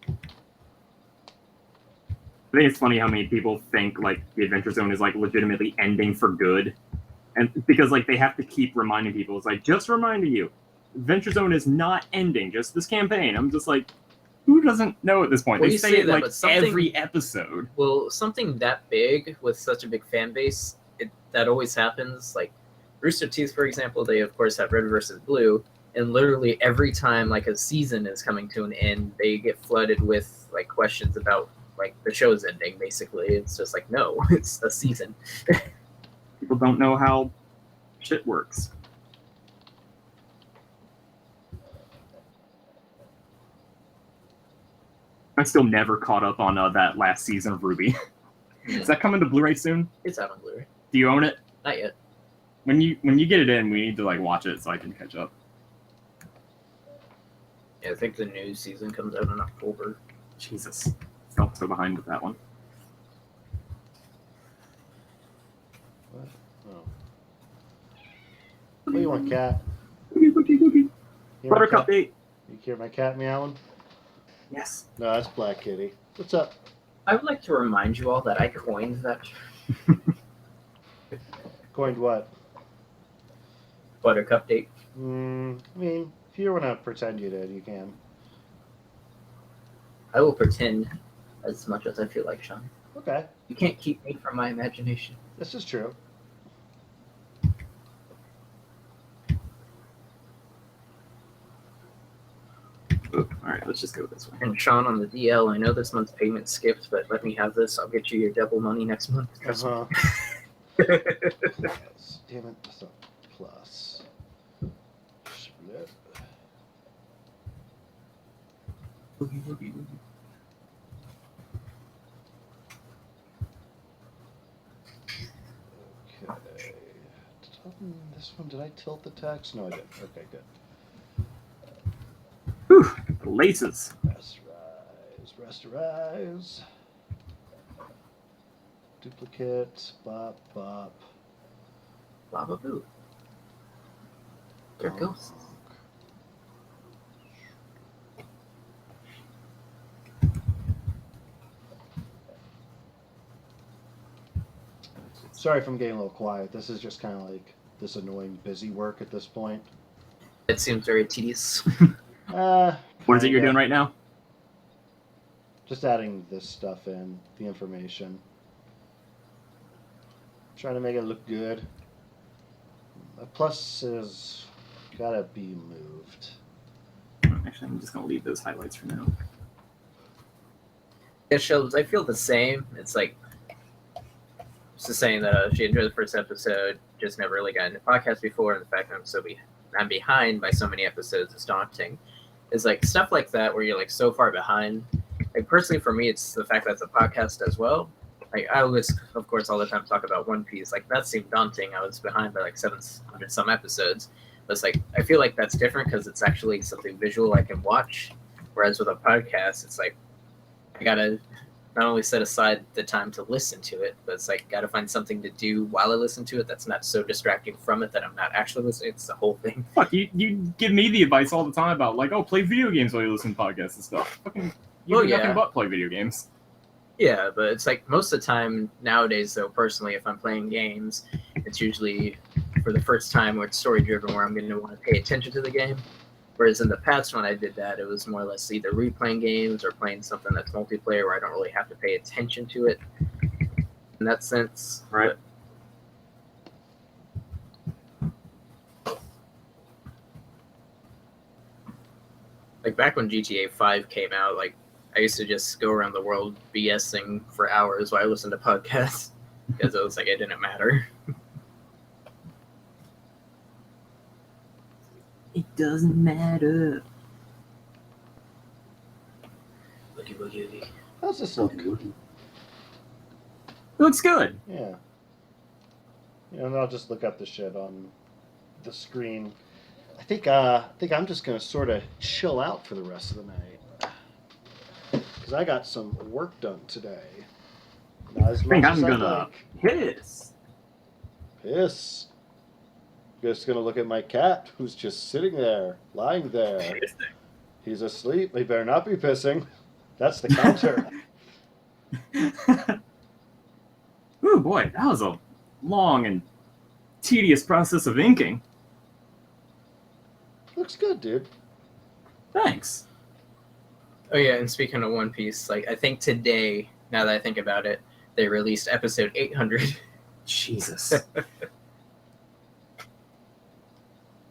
I think it's funny how many people think like the Adventure Zone is like legitimately ending for good. And because like they have to keep reminding people, it's like, just reminding you, Adventure Zone is not ending, just this campaign. I'm just like, who doesn't know at this point? Well, They you say say it that, like but something- every episode. Well, something that big with such a big fan base, that always happens. Like Rooster Teeth, for example, they of course have Red versus Blue, and literally every time like a season is coming to an end, they get flooded with like questions about like the show's ending. Basically, it's just like no, it's a season. People don't know how shit works. I still never caught up on that last season of Ruby. Is that coming to Blu-ray soon? It's out on Blu-ray. Do you own it? Not yet. When you get it in, we need to like watch it so I can catch up. Yeah, I think the new season comes out in October. Jesus, felt so behind with that one. What? Oh. What do you want, cat? Cookie, cookie, cookie. Hear my Buttercup cat? date. You hear my cat meowing? Yes. No, that's Black Kitty. What's up? I would like to remind you all that I coined that Coined what? Buttercup date. I mean, if you want to pretend you did, you can. I will pretend as much as I feel like, Shawn. Okay, You can't keep me from my imagination. this is true. All right, let's just go this way. And Shawn on the DL, I know this month's payment skipped, but let me have this. I'll get you your double money next month. Uh-huh. Damn it, that's a plus. Split. Okay. This one, did I tilt the text? No, I didn't. Okay, good. Whew, the laces. Rasterize. Duplicate. Bop, bop. Lava boo. There it goes. Sorry if I'm getting a little quiet. This is just kind of like this annoying busy work at this point. It seems very tedious. What is it you're doing right now? Just adding this stuff in, the information. Trying to make it look good. A plus is gotta be moved. Actually, I'm just gonna leave those highlights for now. It shows I feel the same. It's like just saying that she enjoyed the first episode, just never really got into podcast before, and the fact that I'm behind by so many episodes is daunting. It's like stuff like that where you're like so far behind. Like personally for me, it's the fact that it's a podcast as well. Like I always, of course, all the time talk about One Piece. Like that seemed daunting. I was behind by like 700 some episodes. But it's like I feel like that's different because it's actually something visual I can watch. Whereas with a podcast, it's like I gotta not only set aside the time to listen to it, but it's like gotta find something to do while I listen to it that's not so distracting from it that I'm not actually listening. It's the whole thing. Fuck, you give me the advice all the time about like, oh, play video games while you listen to podcasts and stuff. Fucking, you do nothing but play video games. Yeah, but it's like most of the time nowadays, though, personally, if I'm playing games, it's usually for the first time where it's story driven, where I'm going to want to pay attention to the game. Whereas in the past, when I did that, it was more or less either replaying games or playing something that's multiplayer where I don't really have to pay attention to it in that sense. Right. Like back when GTA 5 came out, like I used to just go around the world BSing for hours while I listened to podcasts because it was like it didn't matter. It doesn't matter. Boogie, boogie, boogie. How's this look? It looks good. Yeah. And I'll just look up the shit on the screen. I think I'm just gonna sort of chill out for the rest of the night because I got some work done today. Not as I think much I'm as I'd gonna like. piss. Piss. Just gonna look at my cat who's just sitting there, lying there. He's asleep. He better not be pissing. That's the counter. Oh boy, that was a long and tedious process of inking. Looks good, dude. Thanks. Oh yeah, and speaking of One Piece, like I think today, now that I think about it, they released episode 800. Jesus.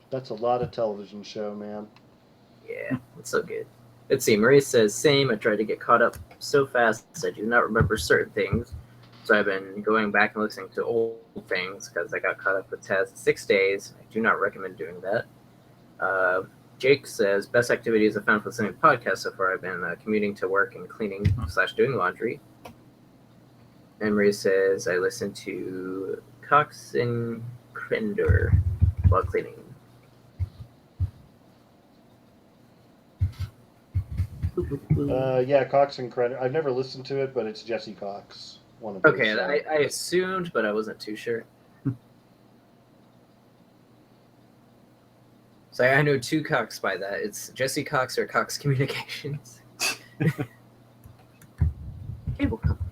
That's a lot of television show, man. Yeah, it's so good. Let's see. Marie says, same. I tried to get caught up so fast I do not remember certain things. So I've been going back and listening to old things because I got caught up with Taz 6 days. I do not recommend doing that. Jake says, best activities I've found for listening to podcasts so far. I've been commuting to work and cleaning / doing laundry. And Maria says, I listen to Cox and Crender while cleaning. Yeah, Cox and Credit. I've never listened to it, but it's Jesse Cox. One of Okay, his, I assumed, but I wasn't too sure. So I know 2 Cox by that. It's Jesse Cox or Cox Communications. Cable company.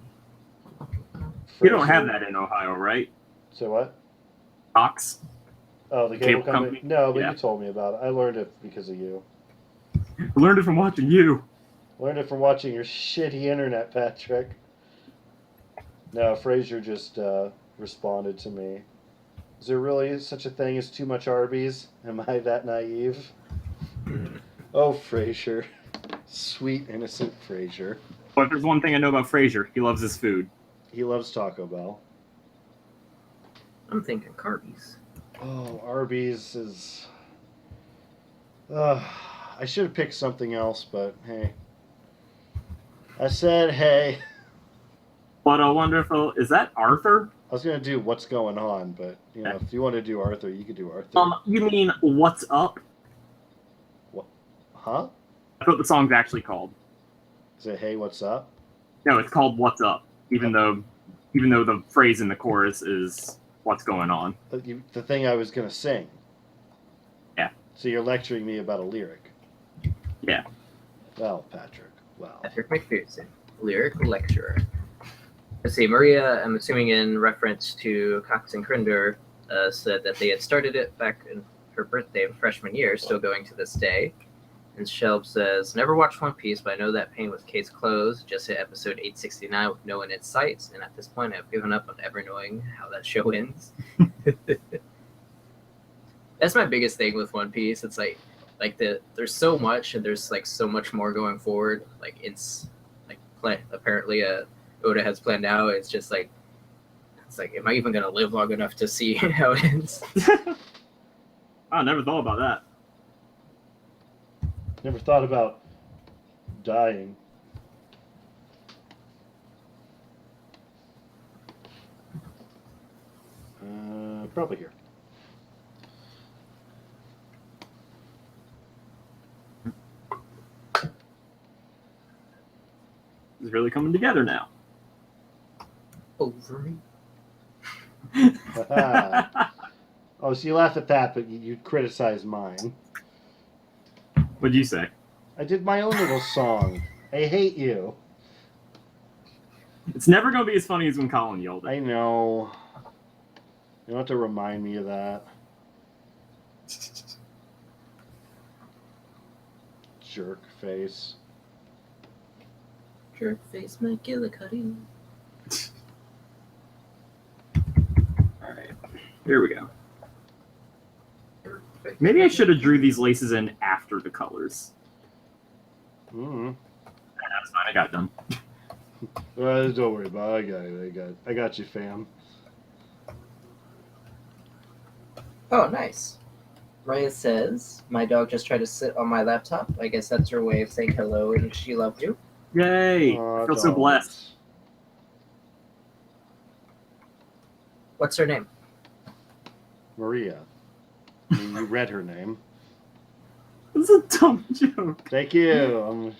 You don't have that in Ohio, right? So what? Cox? Oh, the cable company? No, but you told me about it. I learned it because of you. I learned it from watching you. Learned it from watching your shitty internet, Patrick. No, Frazier just responded to me. Is there really such a thing as too much Arby's? Am I that naive? Oh, Frazier. Sweet, innocent Frazier. But if there's one thing I know about Frazier, he loves his food. He loves Taco Bell. I'm thinking Carby's. Oh, Arby's is... I should have picked something else, but hey. I said hey. What a wonderful... Is that Arthur? I was going to do What's Going On, but, you know, if you want to do Arthur, you could do Arthur. You mean What's Up? What? Huh? That's what the song's actually called. Is it Hey, What's Up? No, it's called What's Up, even though the phrase in the chorus is What's Going On. The thing I was going to sing. Yeah. So you're lecturing me about a lyric. Yeah. Well, Patrick, well. Patrick McPherson, lyric lecturer. Let's see, Maria, I'm assuming in reference to Cox and Crinder, said that they had started it back in her birthday of freshman year, still going to this day. And Shelb says, never watched One Piece, but I know that pain with case closed. Just hit episode 869 with no one in sight, and at this point I've given up on ever knowing how that show ends. That's my biggest thing with One Piece. It's there's so much, and there's like so much more going forward. Like it's like apparently Oda has planned out. It's just like am I even gonna live long enough to see how it ends? I never thought about that. Never thought about dying. Probably here. It's really coming together now. Over me. Oh, so you laugh at that, but you criticize mine. What'd you say? I did my own little song. I hate you. It's never going to be as funny as when Colin yelled I it. know. You don't have to remind me of that. Jerk face. Jerk face McGillicuddy. Alright, here we go. Maybe I should have drew these laces in after the colors. Mm-hmm. That's fine, I got it done. Don't worry about it. I got you, fam. Oh, nice. Raya says, my dog just tried to sit on my laptop. I guess that's her way of saying hello and she loved you. Yay! I feel so blessed. What's her name? Maria. I mean, you read her name. This is a dumb joke. Thank you.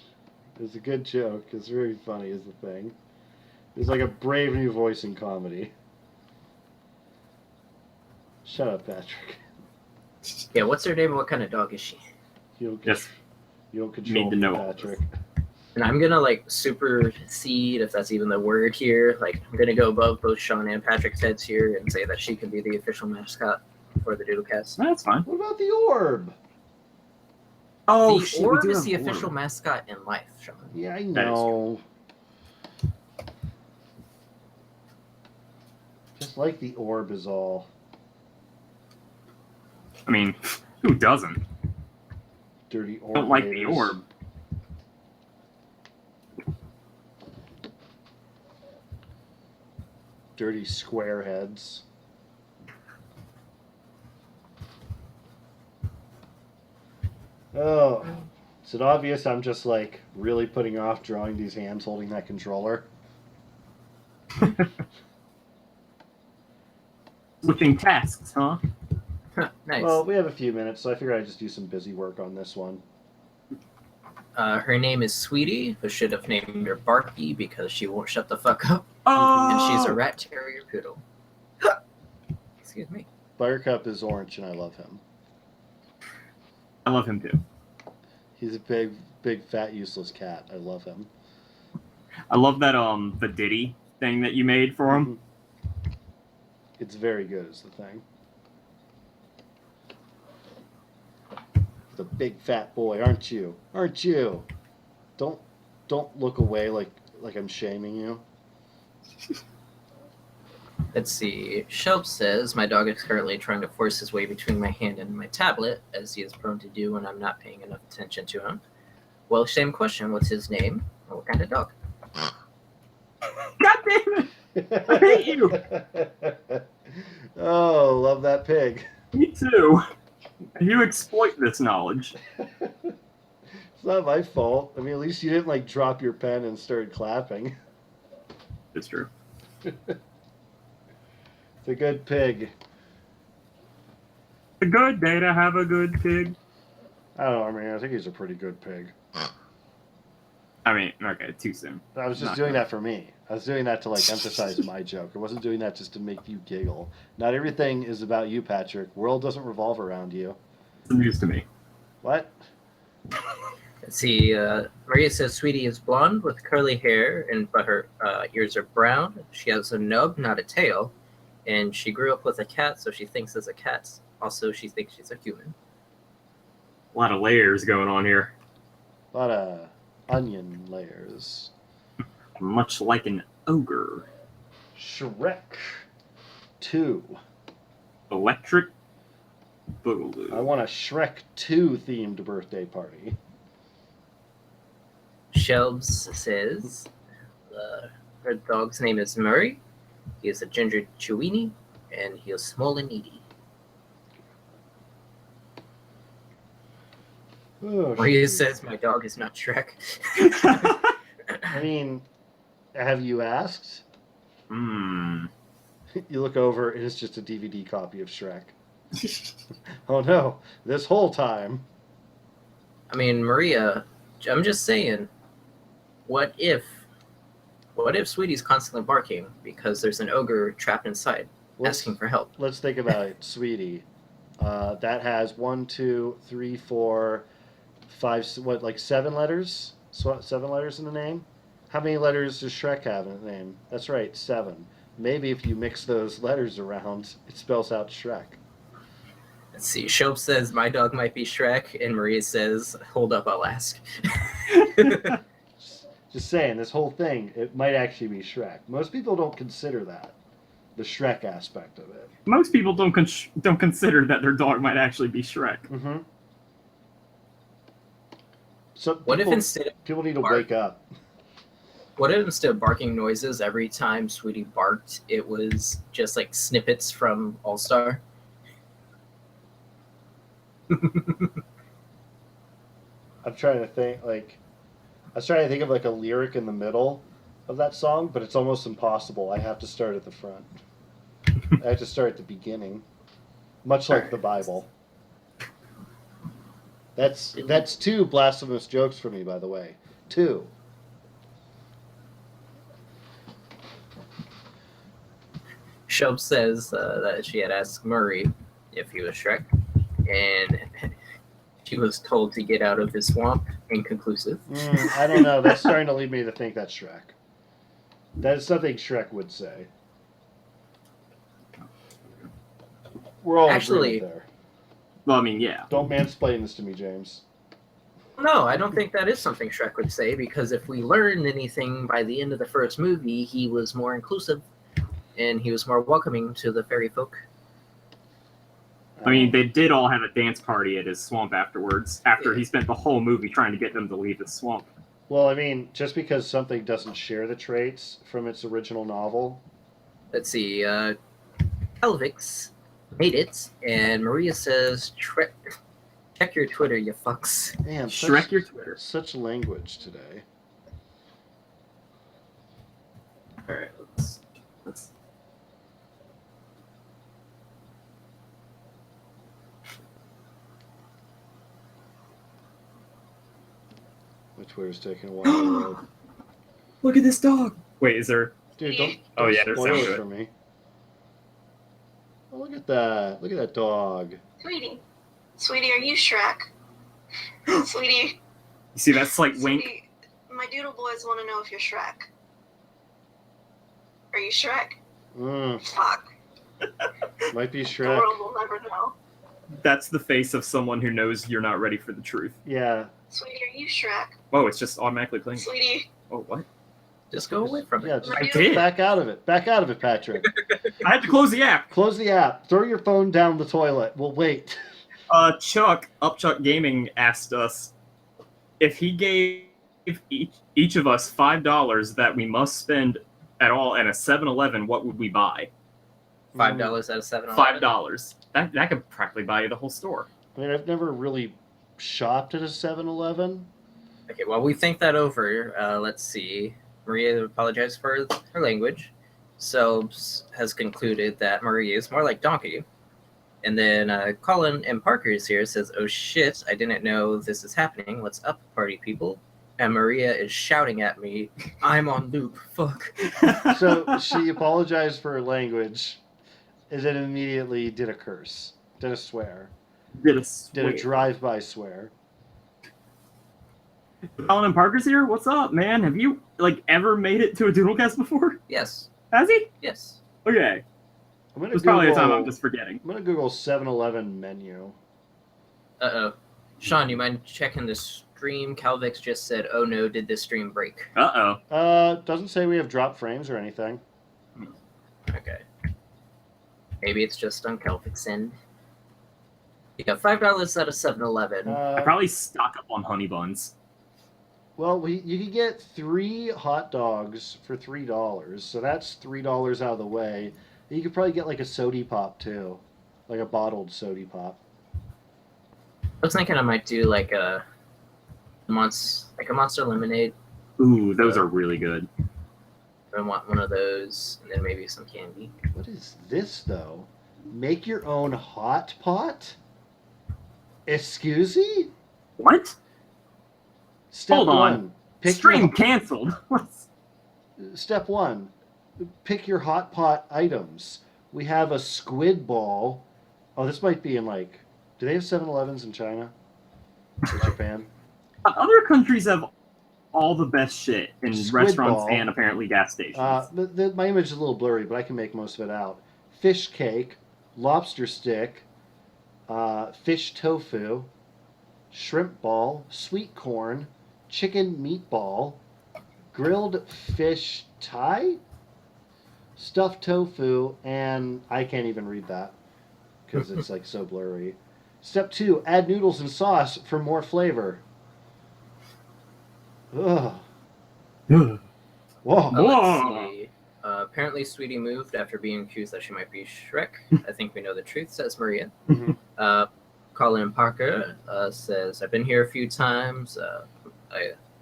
It's a good joke. It's very funny is the thing. It's like a brave new voice in comedy. Shut up, Patrick. Yeah, what's her name and what kind of dog is she? You don't, Yes. You don't control me, Patrick. And I'm gonna supersede, if that's even the word here. I'm gonna go above both Shawn and Patrick's heads here and say that she can be the official mascot for the DoodleCast. That's fine. What about the orb? Oh, the shit, orb we do is the have official orb. mascot in life, Shawn. Yeah, I That is know. Just like the orb is all. I mean, who doesn't? Dirty orb. Don't like haters. the orb. Dirty squareheads. Oh, is it obvious I'm just like really putting off drawing these hands holding that controller? Switching tasks, huh? Nice. Well, we have a few minutes, so I figured I'd just do some busy work on this one. Her name is Sweetie, but should have named her Barky because she won't shut the fuck up. Oh! And she's a rat terrier poodle. Excuse me. Buttercup is orange, and I love him. I love him too. He's a big, fat, useless cat. I love him. I love that the Diddy thing that you made for him. It's very good, is the thing. The big fat boy, aren't you? Aren't you? Don't look away like I'm shaming you. Let's see. Shelp says, my dog is currently trying to force his way between my hand and my tablet, as he is prone to do when I'm not paying enough attention to him. Well, same question. What's his name? And what kind of dog? God damn it! I hate you! Oh, love that pig. Me too. You exploit this knowledge. It's not my fault. I mean, at least you didn't like drop your pen and started clapping. It's true. It's a good pig. A good day to have a good pig. I don't know. I mean, I think he's a pretty good pig. I mean, okay, too soon. I was just Not doing good. that for me. I was doing that to like emphasize my joke. I wasn't doing that just to make you giggle. Not everything is about you, Patrick. World doesn't revolve around you. It's news to me. What? Let's see. Maria says, Sweetie is blonde with curly hair, but her ears are brown. She has a nub, not a tail. And she grew up with a cat, so she thinks it's a cat. Also, she thinks she's a human. A lot of layers going on here. A lot of onion layers. Much like an ogre. Shrek 2. Electric Boogaloo. I want a Shrek 2 themed birthday party. Shelbs says, her dog's name is Murray. He is a ginger Chewini, and he is small and needy. Oh, Maria shoot. says, my dog is not Shrek. I mean, have you asked? Hmm. You look over and it's just a DVD copy of Shrek. Oh no, this whole time. I mean, Maria, I'm just saying, what if Sweetie's constantly barking because there's an ogre trapped inside asking for help? Let's think about it, Sweetie. That has 1, 2, 3, 4, 5, like 7 letters? 7 letters in the name? How many letters does Shrek have in the name? That's right, 7. Maybe if you mix those letters around, it spells out Shrek. Let's see. Shope says, my dog might be Shrek, and Maria says, hold up, I'll ask. Just saying, this whole thing, it might actually be Shrek. Most people don't consider that, the Shrek aspect of it. Most people don't consider that their dog might actually be Shrek. Mm-hmm. So What if instead of people need to bark- wake up? What if instead of barking noises every time Sweetie barked, it was just like snippets from All Star? I'm trying to think, like, I was trying to think of like a lyric in the middle of that song, but it's almost impossible. I have to start at the front. I have to start at the beginning, much like the Bible. That's 2 blasphemous jokes for me, by the way. 2. Shope says that she had asked Murray if he was Shrek, and she was told to get out of his swamp. Inconclusive. I don't know. That's starting to lead me to think that's Shrek. That is something Shrek would say. We're all in Actually- agreement there. Well, I mean, yeah. Don't mansplain this to me, James. No, I don't think that is something Shrek would say, because if we learned anything by the end of the first movie, he was more inclusive and he was more welcoming to the fairy folk. I mean, they did all have a dance party at his swamp afterwards, after he spent the whole movie trying to get them to leave his swamp. Well, I mean, just because something doesn't share the traits from its original novel Let's see. Elvix made it, and Maria says, check your Twitter, you fucks. Man, Shrek your Twitter. Such language today. All right, let's. My Twitter's taking a while to load. Look at this dog. Wait, is there? Dude, don't Oh, yeah, there's spoil sound to it it. for me. Oh, look at that. Look at that dog. Sweetie, are you Shrek? Sweetie, You see, that's like wink. sweetie, my doodle boys want to know if you're Shrek. Are you Shrek? Fuck. Might be The Shrek. world will never know. That's the face of someone who knows you're not ready for the truth. Yeah. Sweetie, are you Shrek? Whoa, it's just automatically playing. Sweetie, Oh, what? Just go away from it. Yeah, just I did. back out of it. Back out of it, Patrick. I had to close the app. Close the app. Throw your phone down the toilet. We'll wait. Chuck Gaming asked us if he gave each of us $5 that we must spend at all at a 7-Eleven, what would we buy? $5 out of 7-Eleven. $5. That could practically buy you the whole store. I mean, I've never really shopped at a 7-Eleven. Okay, well, we think that over. Let's see. Maria apologized for her language. Sobes has concluded that Maria is more like Donkey. And then Colin M. Parker is here, says, oh shit, I didn't know this is happening. What's up, party people? And Maria is shouting at me, I'm on loop, fuck. So she apologized for her language, and then immediately did a curse. Did a swear. Did Did a drive-by swear. Colin and Parker's here? What's up, man? Have you, ever made it to a DoodleCast before? Yes, Has he? yes. Okay. I'm gonna There's probably a time Google- I'm just forgetting. I'm gonna Google 7-Eleven menu. Uh-oh. Shawn, you mind checking the stream? Calvix just said, oh no, did this stream break? Uh-oh. Doesn't say we have drop frames or anything. Okay. Maybe it's just on Calvix's end. You got $5 out of 7-Eleven. I probably stock up on honey buns. Well, you could get 3 hot dogs for $3, so that's $3 out of the way. You could probably get like a sody pop too, like a bottled sody pop. I was thinking I might do like a monster lemonade. Ooh, those are really good. I want one of those, and then maybe some candy. What is this though? Make your own hot pot? Excuse me? What? Step Hold on. 1. Pick Stream your, canceled. Step 1. Pick your hot pot items. We have a squid ball. Oh, this might be in like... Do they have 7-Elevens in China? Or Japan? Other countries have all the best shit in Squid restaurants ball. and apparently gas stations. My image is a little blurry, but I can make most of it out. Fish cake, lobster stick, fish tofu, shrimp ball, sweet corn, chicken meatball, grilled fish Thai, stuffed tofu, and I can't even read that because it's like so blurry. Step 2, add noodles and sauce for more flavor. Ugh. Whoa. Let's see. Apparently, Sweetie moved after being accused that she might be Shrek. I think we know the truth, says Maria. Mhm. Colin Parker says, I've been here a few times.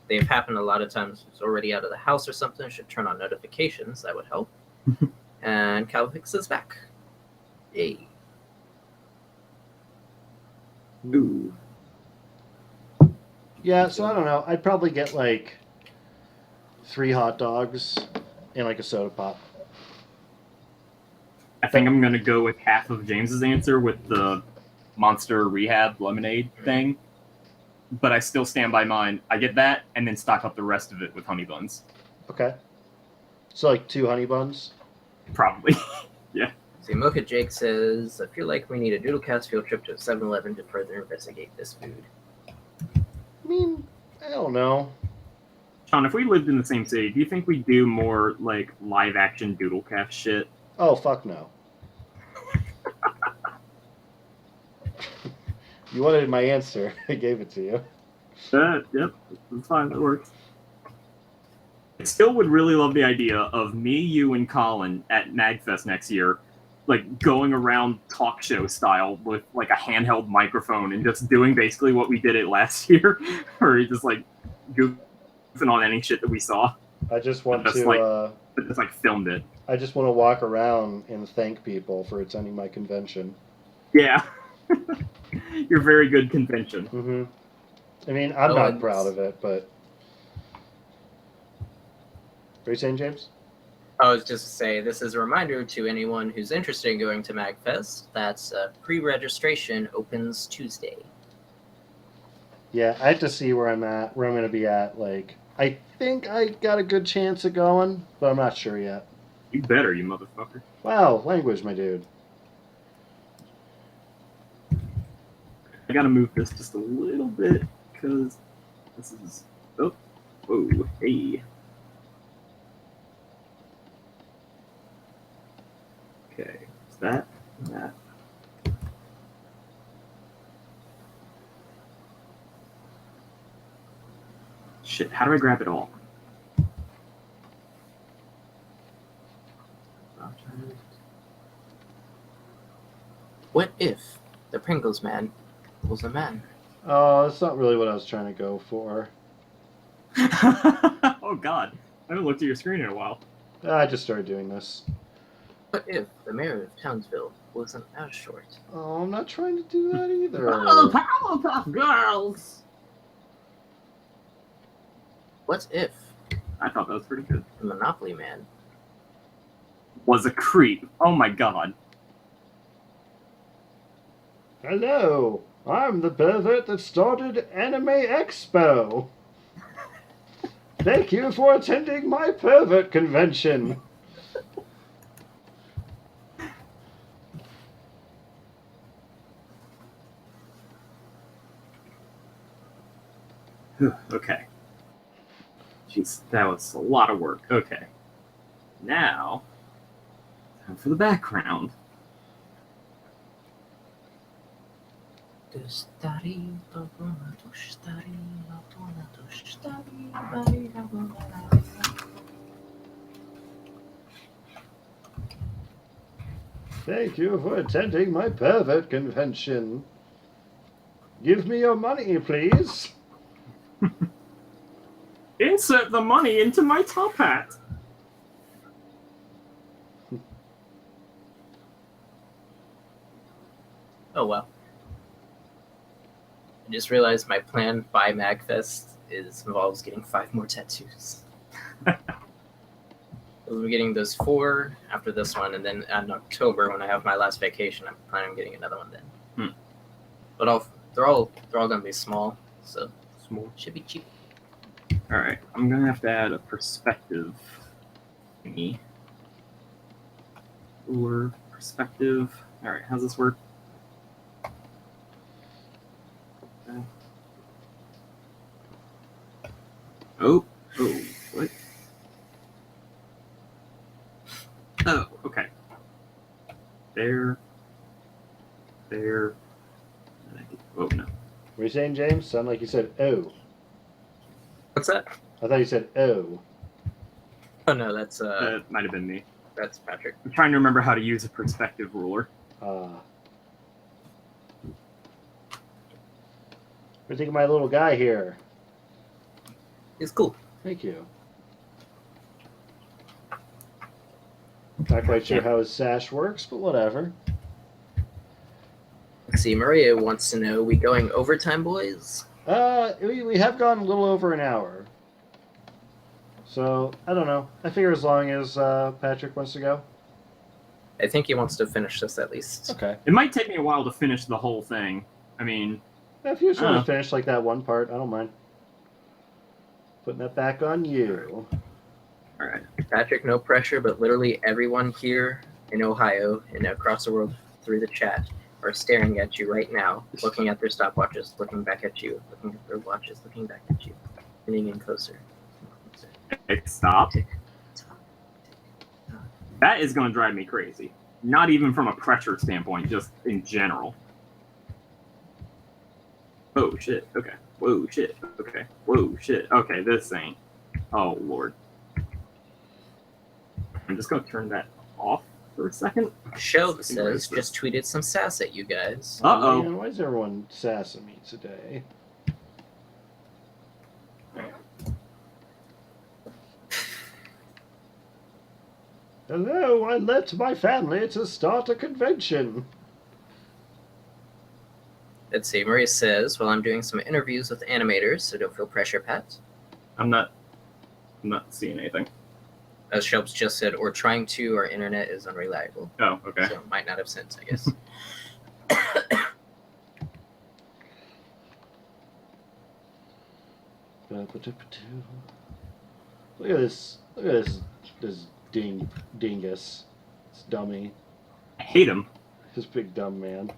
They've happened a lot of times. It's already out of the house or something. Should turn on notifications. That would help. And Calvix is back. Yay. Ooh. Yeah, so I don't know. I'd probably get like 3 hot dogs and like a soda pop. I think I'm going to go with half of James's answer with the Monster Rehab lemonade thing. But I still stand by mine. I get that and then stock up the rest of it with honey buns. Okay. So like 2 honey buns. Probably. See, Mocha Jake says, I feel like we need a DoodleCast field trip to 7-Eleven to further investigate this food. I mean, I don't know. Shawn, if we lived in the same city, do you think we'd do more like live action DoodleCast shit? Oh, fuck no. You wanted my answer. I gave it to you. Yep, that's fine. That works. I still would really love the idea of me, you, and Colin at MagFest next year, like going around talk show style with like a handheld microphone and just doing basically what we did it last year, or just like goofing on any shit that we saw. I just want Just to. like- Just like filmed it. I just want to walk around and thank people for attending my convention. Yeah. You're very good convention. Mm-hmm. I mean, I'm Oh, not and- proud of it, but. What are you saying, James? I was just to say, this is a reminder to anyone who's interested in going to MagFest. That's pre-registration opens Tuesday. Yeah, I have to see where I'm at, where I'm going to be at. Like, I think I got a good chance of going, but I'm not sure yet. You better, you motherfucker. Wow, language, my dude. I gotta move this just a little bit because this is. Oh, whoa, hey. Okay, is that and that? Shit, how do I grab it all? What if the Pringles man was a man? Oh, that's not really what I was trying to go for. Oh god, I haven't looked at your screen in a while. I just started doing this. What if the mayor of Townsville wasn't as short? Oh, I'm not trying to do that either. Powerpuff Girls! What if I thought that was pretty good. the Monopoly man Was a creep. Oh my god. Hello, I'm the pervert that started Anime Expo. Thank you for attending my pervert convention. Okay. Jeez, that was a lot of work. Okay. Now, time for the background. Thank you for attending my pervert convention. Give me your money, please. Insert the money into my top hat. Oh well. I just realized my plan by MagFest involves getting 5 more tattoos. We're getting those 4 after this one, and then in October when I have my last vacation, I'm planning on getting another one then. But they're all gonna be small, so Small. should be cheap. Alright, I'm gonna have to add a perspective thingy. Or perspective. Alright, how's this work? Okay. Oh, what? Oh, okay. There. Oh, no. Were you saying, James? Sound like you said, oh. What's that? I thought you said, oh. Oh no, that's That might have been me. that's Patrick. I'm trying to remember how to use a perspective ruler. What do you think of my little guy here? He's cool. Thank you. Not quite sure how his sash works, but whatever. Let's see, Maria wants to know, we going overtime, boys? We have gone a little over an hour. So, I don't know. I figure as long as Patrick wants to go. I think he wants to finish this at least. Okay. It might take me a while to finish the whole thing. I mean, If you just want Oh. to finish like that one part, I don't mind. Putting that back on you. alright. Patrick, no pressure, but literally everyone here in Ohio and across the world through the chat are staring at you right now, looking at their stopwatches, looking back at you, looking at their watches, looking back at you, getting in closer. Hey, stop. Tick, tock, tick, tock. That is going to drive me crazy. Not even from a pressure standpoint, just in general. Oh, shit. Okay. Whoa, shit. Okay. Whoa, shit. Okay, this ain't. Oh, Lord. I'm just gonna turn that off for a second. Shelb See, where says is this? just tweeted some sass at you guys. Uh-oh. Man, why is everyone sassing me today? Hello, I left my family to start a convention. Let's see. Maria says, well, I'm doing some interviews with animators, so don't feel pressure, Pat. I'm not seeing anything. As Shelb's just said, or trying to, our internet is unreliable. Oh, okay. So it might not have sent, I guess. Look at this. Look at this dingus. This dummy. I hate him. This big dumb man.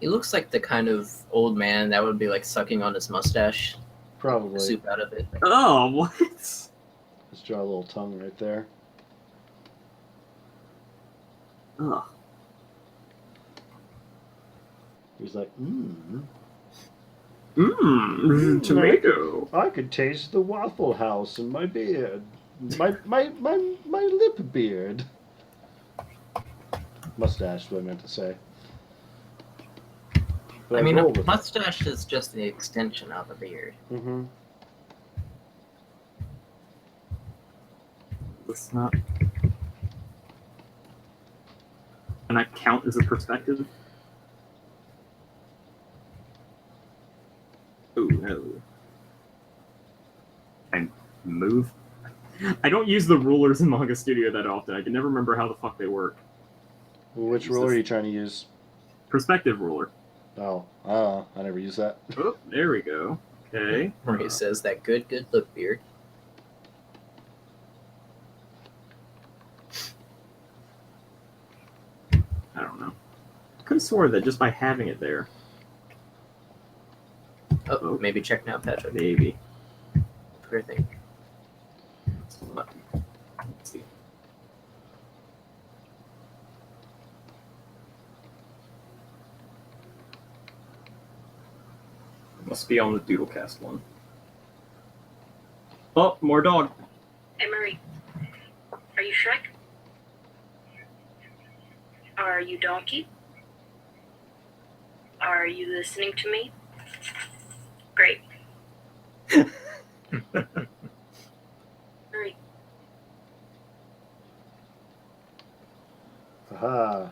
He looks like the kind of old man that would be like sucking on his mustache, Probably. soup out of it. Oh, what? Let's draw a little tongue right there. Ugh. He's like, Tomato. I could taste the Waffle House in my beard. My lip beard. Mustache is what I meant to say. But I mean, roll a with it. mustache is just the extension of a beard. Mm-hmm. Let's not. Can I count as a perspective? Oh no. And move. I don't use the rulers in Manga Studio that often. I can never remember how the fuck they work. Which Use ruler this. are you trying to use? Perspective ruler. Oh, I never use that. Oh, there we go. Okay. Maria says that good lip beard. I don't know. I could have sworn that just by having it there. Oh, maybe check now, Patrick. Maybe. Queer thing. Let's see. Must be on the DoodleCast one. Oh, more dog. Hey, Murray. Are you Shrek? Are you Donkey? Are you listening to me? Great. Murray. Aha.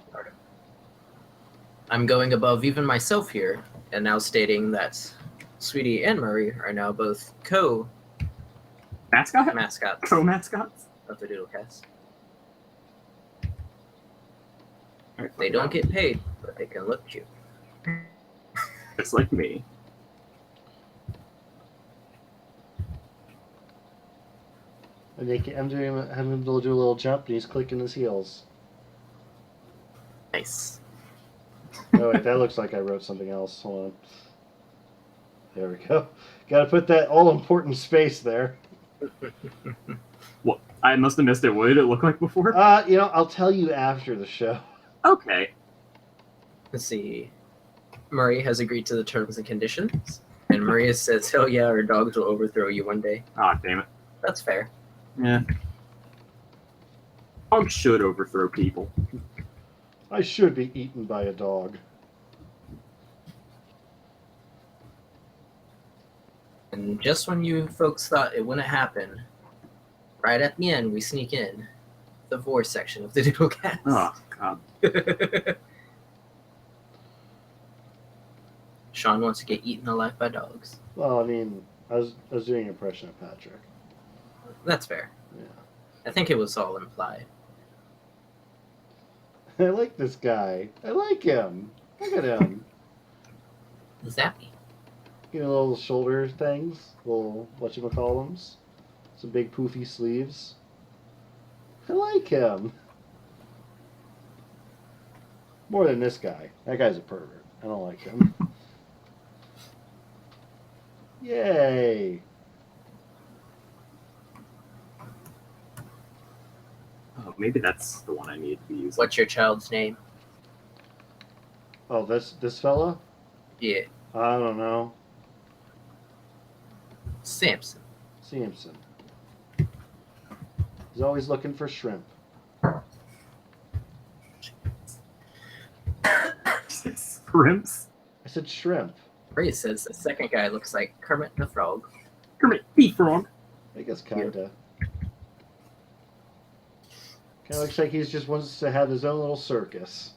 I'm going above even myself here, and now stating that Sweetie and Murray are now both Mascot? co-mascots Co-mascots? of the DoodleCast. Alright, They don't get paid, but they can look cute. Just like me. And I'm having him do a little jump, and he's clicking his heels. Nice. Oh wait, that looks like I wrote something else. Hold on. There we go. Got to put that all-important space there. What? I must have missed it. What did it look like before? I'll tell you after the show. Okay. Let's see. Murray has agreed to the terms and conditions, and Maria says, hell yeah, our dogs will overthrow you one day. Ah, damn it. That's fair. Yeah. Dogs should overthrow people. I should be eaten by a dog. And just when you folks thought it wouldn't happen, right at the end, we sneak in the voice section of the DoodleCast. Oh, God. Shawn wants to get eaten alive by dogs. Well, I mean, I was doing an impression of Patrick. That's fair. Yeah. I think it was all implied. I like this guy. I like him. Look at him. Zappy. You know, little shoulder things, little whatchamacallums, some big poofy sleeves. I like him. More than this guy. That guy's a pervert. I don't like him. Yay! Oh, maybe that's the one I need to be using. What's your child's name? Oh, this fella? Yeah. I don't know. Samson. Samson. He's always looking for shrimp. Shrimps. I said shrimp. Maria says the second guy looks like Kermit the Frog. Kermit the Frog. I guess kinda. Kinda looks like he just wants to have his own little circus.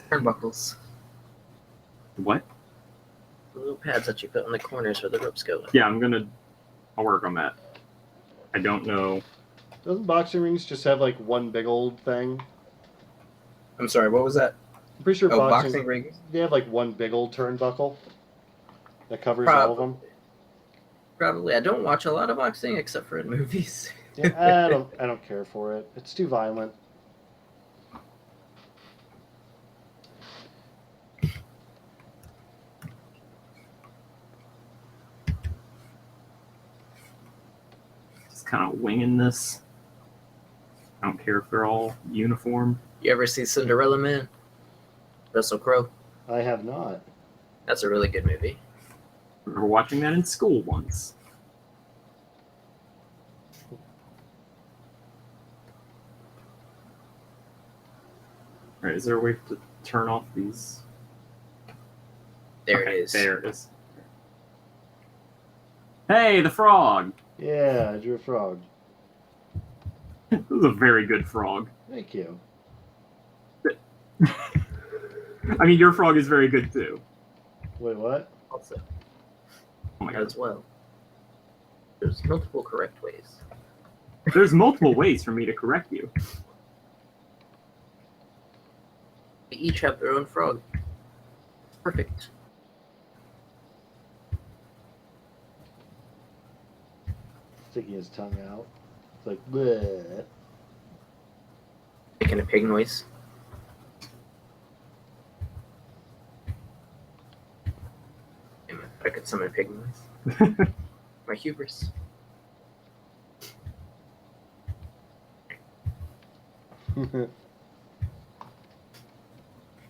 Turnbuckles. What? The little pads that you put on the corners where the ropes go. Yeah, I'll work on that. I don't know. Doesn't boxing rings just have like one big old thing? I'm sorry, what was that? I'm pretty sure Oh, boxing rings? They have like one big old turnbuckle that covers all of them. Probably. I don't watch a lot of boxing except for in movies. Yeah, I don't care for it. It's too violent. Just kind of winging this. I don't care if they're all uniform. You ever see Cinderella Man? Russell Crowe? I have not. That's a really good movie. I remember watching that in school once. Alright, is there a way to turn off these? There Okay, it is. There it is. Hey, the frog! Yeah, I drew a frog. This is a very good frog. Thank you. I mean, your frog is very good too. Wait, what? Also, Oh my god. as well. There's multiple correct ways. There's multiple ways for me to correct you. They each have their own frog. Perfect. Sticking his tongue out. It's like, bleh. Making a pig noise. Damn it, I could summon a pig noise. My hubris. What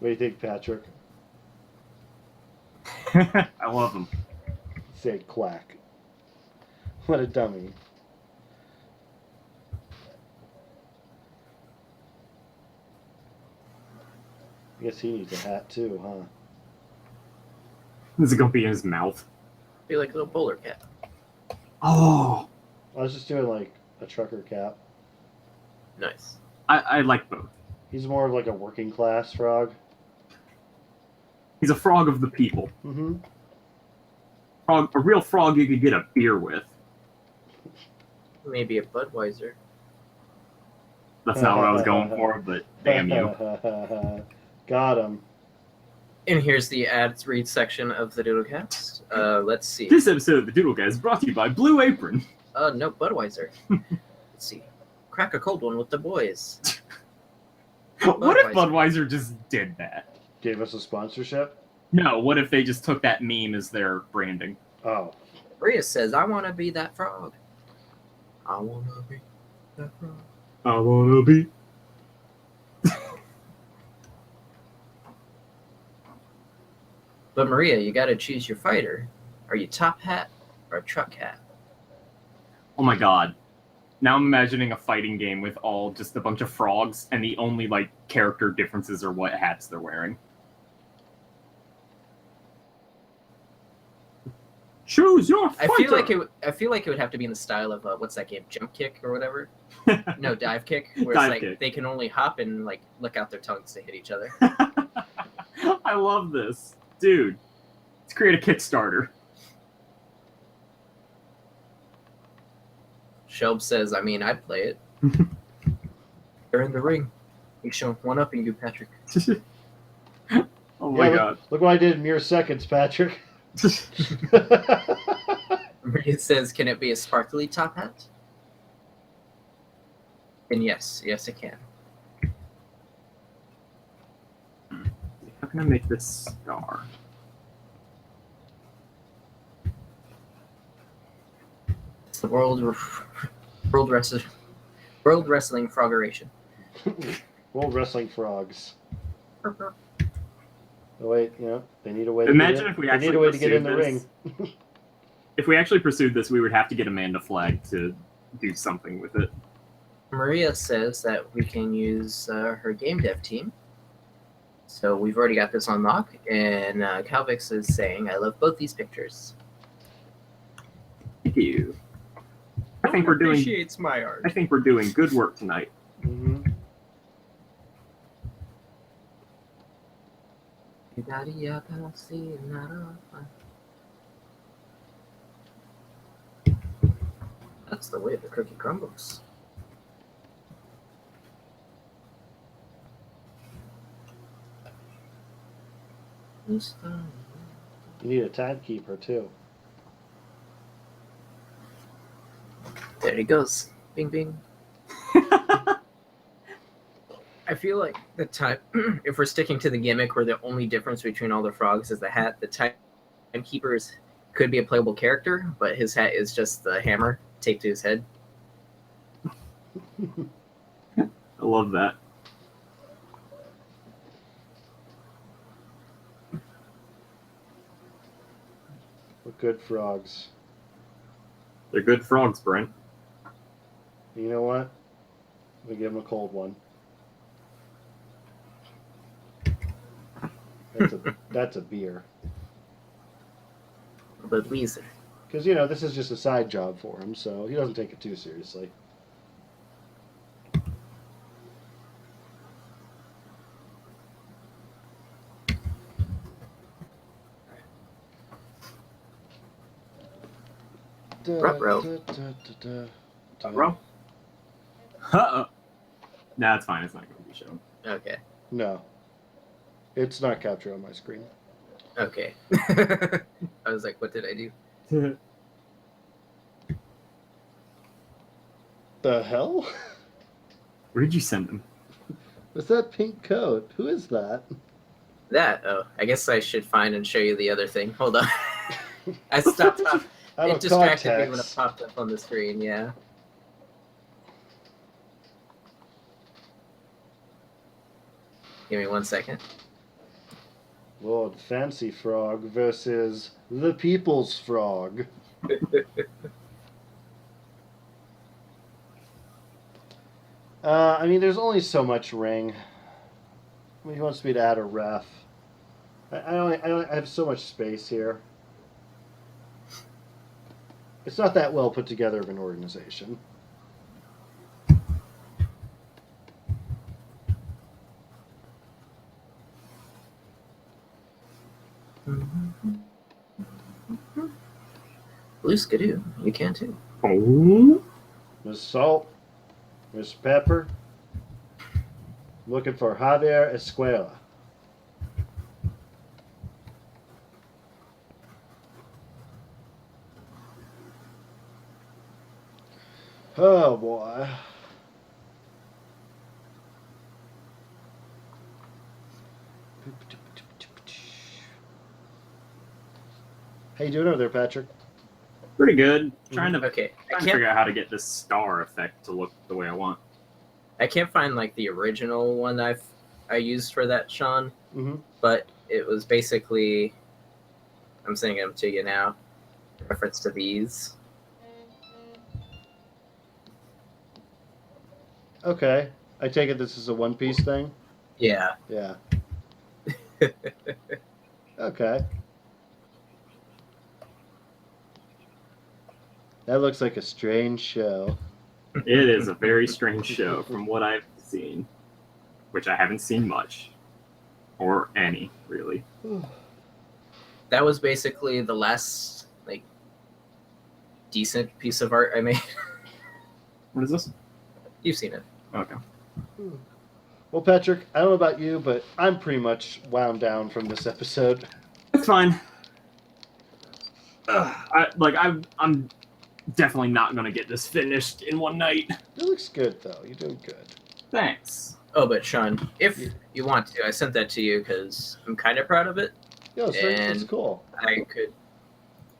do you think, Patrick? I love them. Say quack. What a dummy. I guess he needs a hat too, huh? Is it gonna be in his mouth? Be like a little bowler cat. Oh, I was just doing like a trucker cap. Nice. I like both. He's more of like a working class frog. He's a frog of the people. Mm-hmm. Frog, a real frog you could get a beer with. Maybe a Budweiser. That's not what I was going for, but damn you. Got him. And here's the ads read section of the DoodleCast. Let's see. This episode of the DoodleCast is brought to you by Blue Apron. No, Budweiser. Let's see. Crack a cold one with the boys. What if Budweiser just did that? Gave us a sponsorship? No, what if they just took that meme as their branding? Oh. Maria says, I want to be that frog. I want to be that frog. I wanna be. But Maria, you got to choose your fighter. Are you top hat or truck hat? Oh my god. Now I'm imagining a fighting game with all just a bunch of frogs, and the only like character differences are what hats they're wearing. Choose your fighter. I feel like it would have to be in the style of what's that game? Jump kick or whatever? No, dive kick. Where Dive it's like kick. they can only hop and like lick out their tongues to hit each other. I love this. Dude, let's create a Kickstarter. Shelb says, I mean, I'd play it. They're in the ring. He's showing one up in you, Patrick. Oh my Yeah, god. Look what I did in mere seconds, Patrick. Maria says, can it be a sparkly top hat? And yes, it can. How can I make this star? World Wrestling Froggeration. World Wrestling Frogs. Oh wait, they need a way. Imagine to if we they need a actually way to get in the pursued ring. If we actually pursued this, we would have to get Amanda Flag to do something with it. Maria says that we can use her game dev team. So we've already got this on lock, and Calvix is saying, "I love both these pictures." Thank you. I think we're doing. Appreciates my art. I think we're doing good work tonight. Mm-hmm. That's the way the cookie crumbles. You need a timekeeper too. There he goes. Bing, bing. I feel like the time, if we're sticking to the gimmick where the only difference between all the frogs is the hat, the timekeepers could be a playable character, but his hat is just the hammer taped to his head. I love that. We're good frogs. They're good frogs, Brent. You know what? We give him a cold one. That's a beer. But Weezer. Because, this is just a side job for him, so he doesn't take it too seriously. Ruh-roh. Bro? Uh-oh. Nah, it's fine. It's not going to be shown. Okay. No. It's not captured on my screen. Okay. I was like, what did I do? The hell? Where did you send them? What's that pink coat? Who is that? I guess I should find and show you the other thing. Hold on. I stopped. Out It of distracted me when it context. popped up on the screen, yeah. Give me 1 second. Lord Fancy Frog versus the People's Frog. There's only so much ring. He wants me to add a ref. I have so much space here. It's not that well put together of an organization. Blue Skidoo, you can too. Oh? Miss Salt, Miss Pepper. Looking for Javier Escuela. Oh boy. How you doing over there, Patrick? Pretty good. Trying to Okay, figure out how to get this star effect to look the way I want. I can't find like the original one I used for that, Shawn. Mm-hmm. But it was basically, I'm sending them to you now. Reference to these. Okay. I take it this is a one-piece thing? Yeah. Yeah. Okay. That looks like a strange show. It is a very strange show from what I've seen, which I haven't seen much. Or any, really. That was basically the last like decent piece of art I made. What is this? You've seen it. Okay. Well, Patrick, I don't know about you, but I'm pretty much wound down from this episode. It's fine. I'm definitely not gonna get this finished in one night. It looks good, though. You're doing good. Thanks. Oh, but Shawn, if you want to, I sent that to you because I'm kind of proud of it. Yo, so it's And- cool.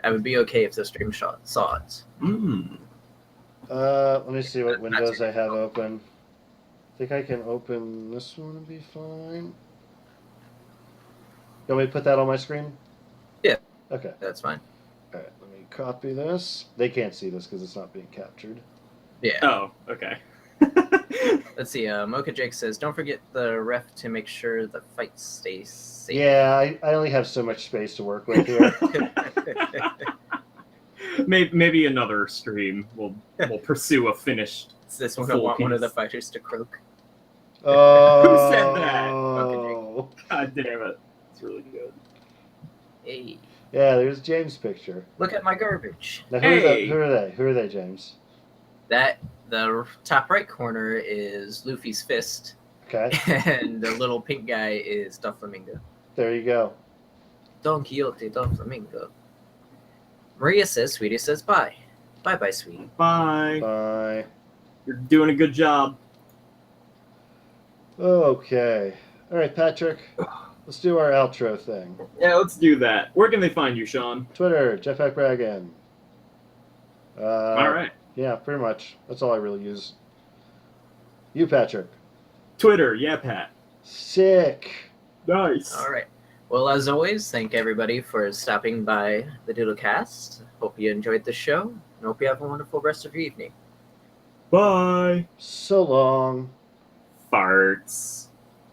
I would be okay if the stream saw it. Mm. Let me see what windows I have open. I think I can open this one and be fine. You want me to put that on my screen? Yeah. Okay. That's fine. All right. Let me copy this. They can't see this because it's not being captured. Yeah. Oh, okay. Let's see. Mocha Jake says, "Don't forget the ref to make sure the fight stays safe." Yeah, I only have so much space to work with here. Maybe another stream we'll pursue a finished. Is this one I Full want one of the piece. fighters to croak? Oh. said that? Oh. God damn it. It's really good. Hey, Yeah, there's James' picture. look at my garbage. Now, Hey. who are they? Who are they, James? The top right corner is Luffy's fist, Okay, and the little pink guy is Doflamingo. there you go. Don Quixote, Doflamingo. Maria says, "Sweetie says bye. Bye, sweetie." Bye. Bye. You're doing a good job. Okay. All right, Patrick. Let's do our outro thing. Yeah, let's do that. Where can they find you, Shawn? Twitter, Jeff Bragan. All right. Yeah, pretty much. That's all I really use. You, Patrick. Twitter, yeah, Pat. Sick. Nice. All right. Well, as always, thank everybody for stopping by the DoodleCast. Hope you enjoyed the show, and hope you have a wonderful rest of your evening. Bye. So long. Farts.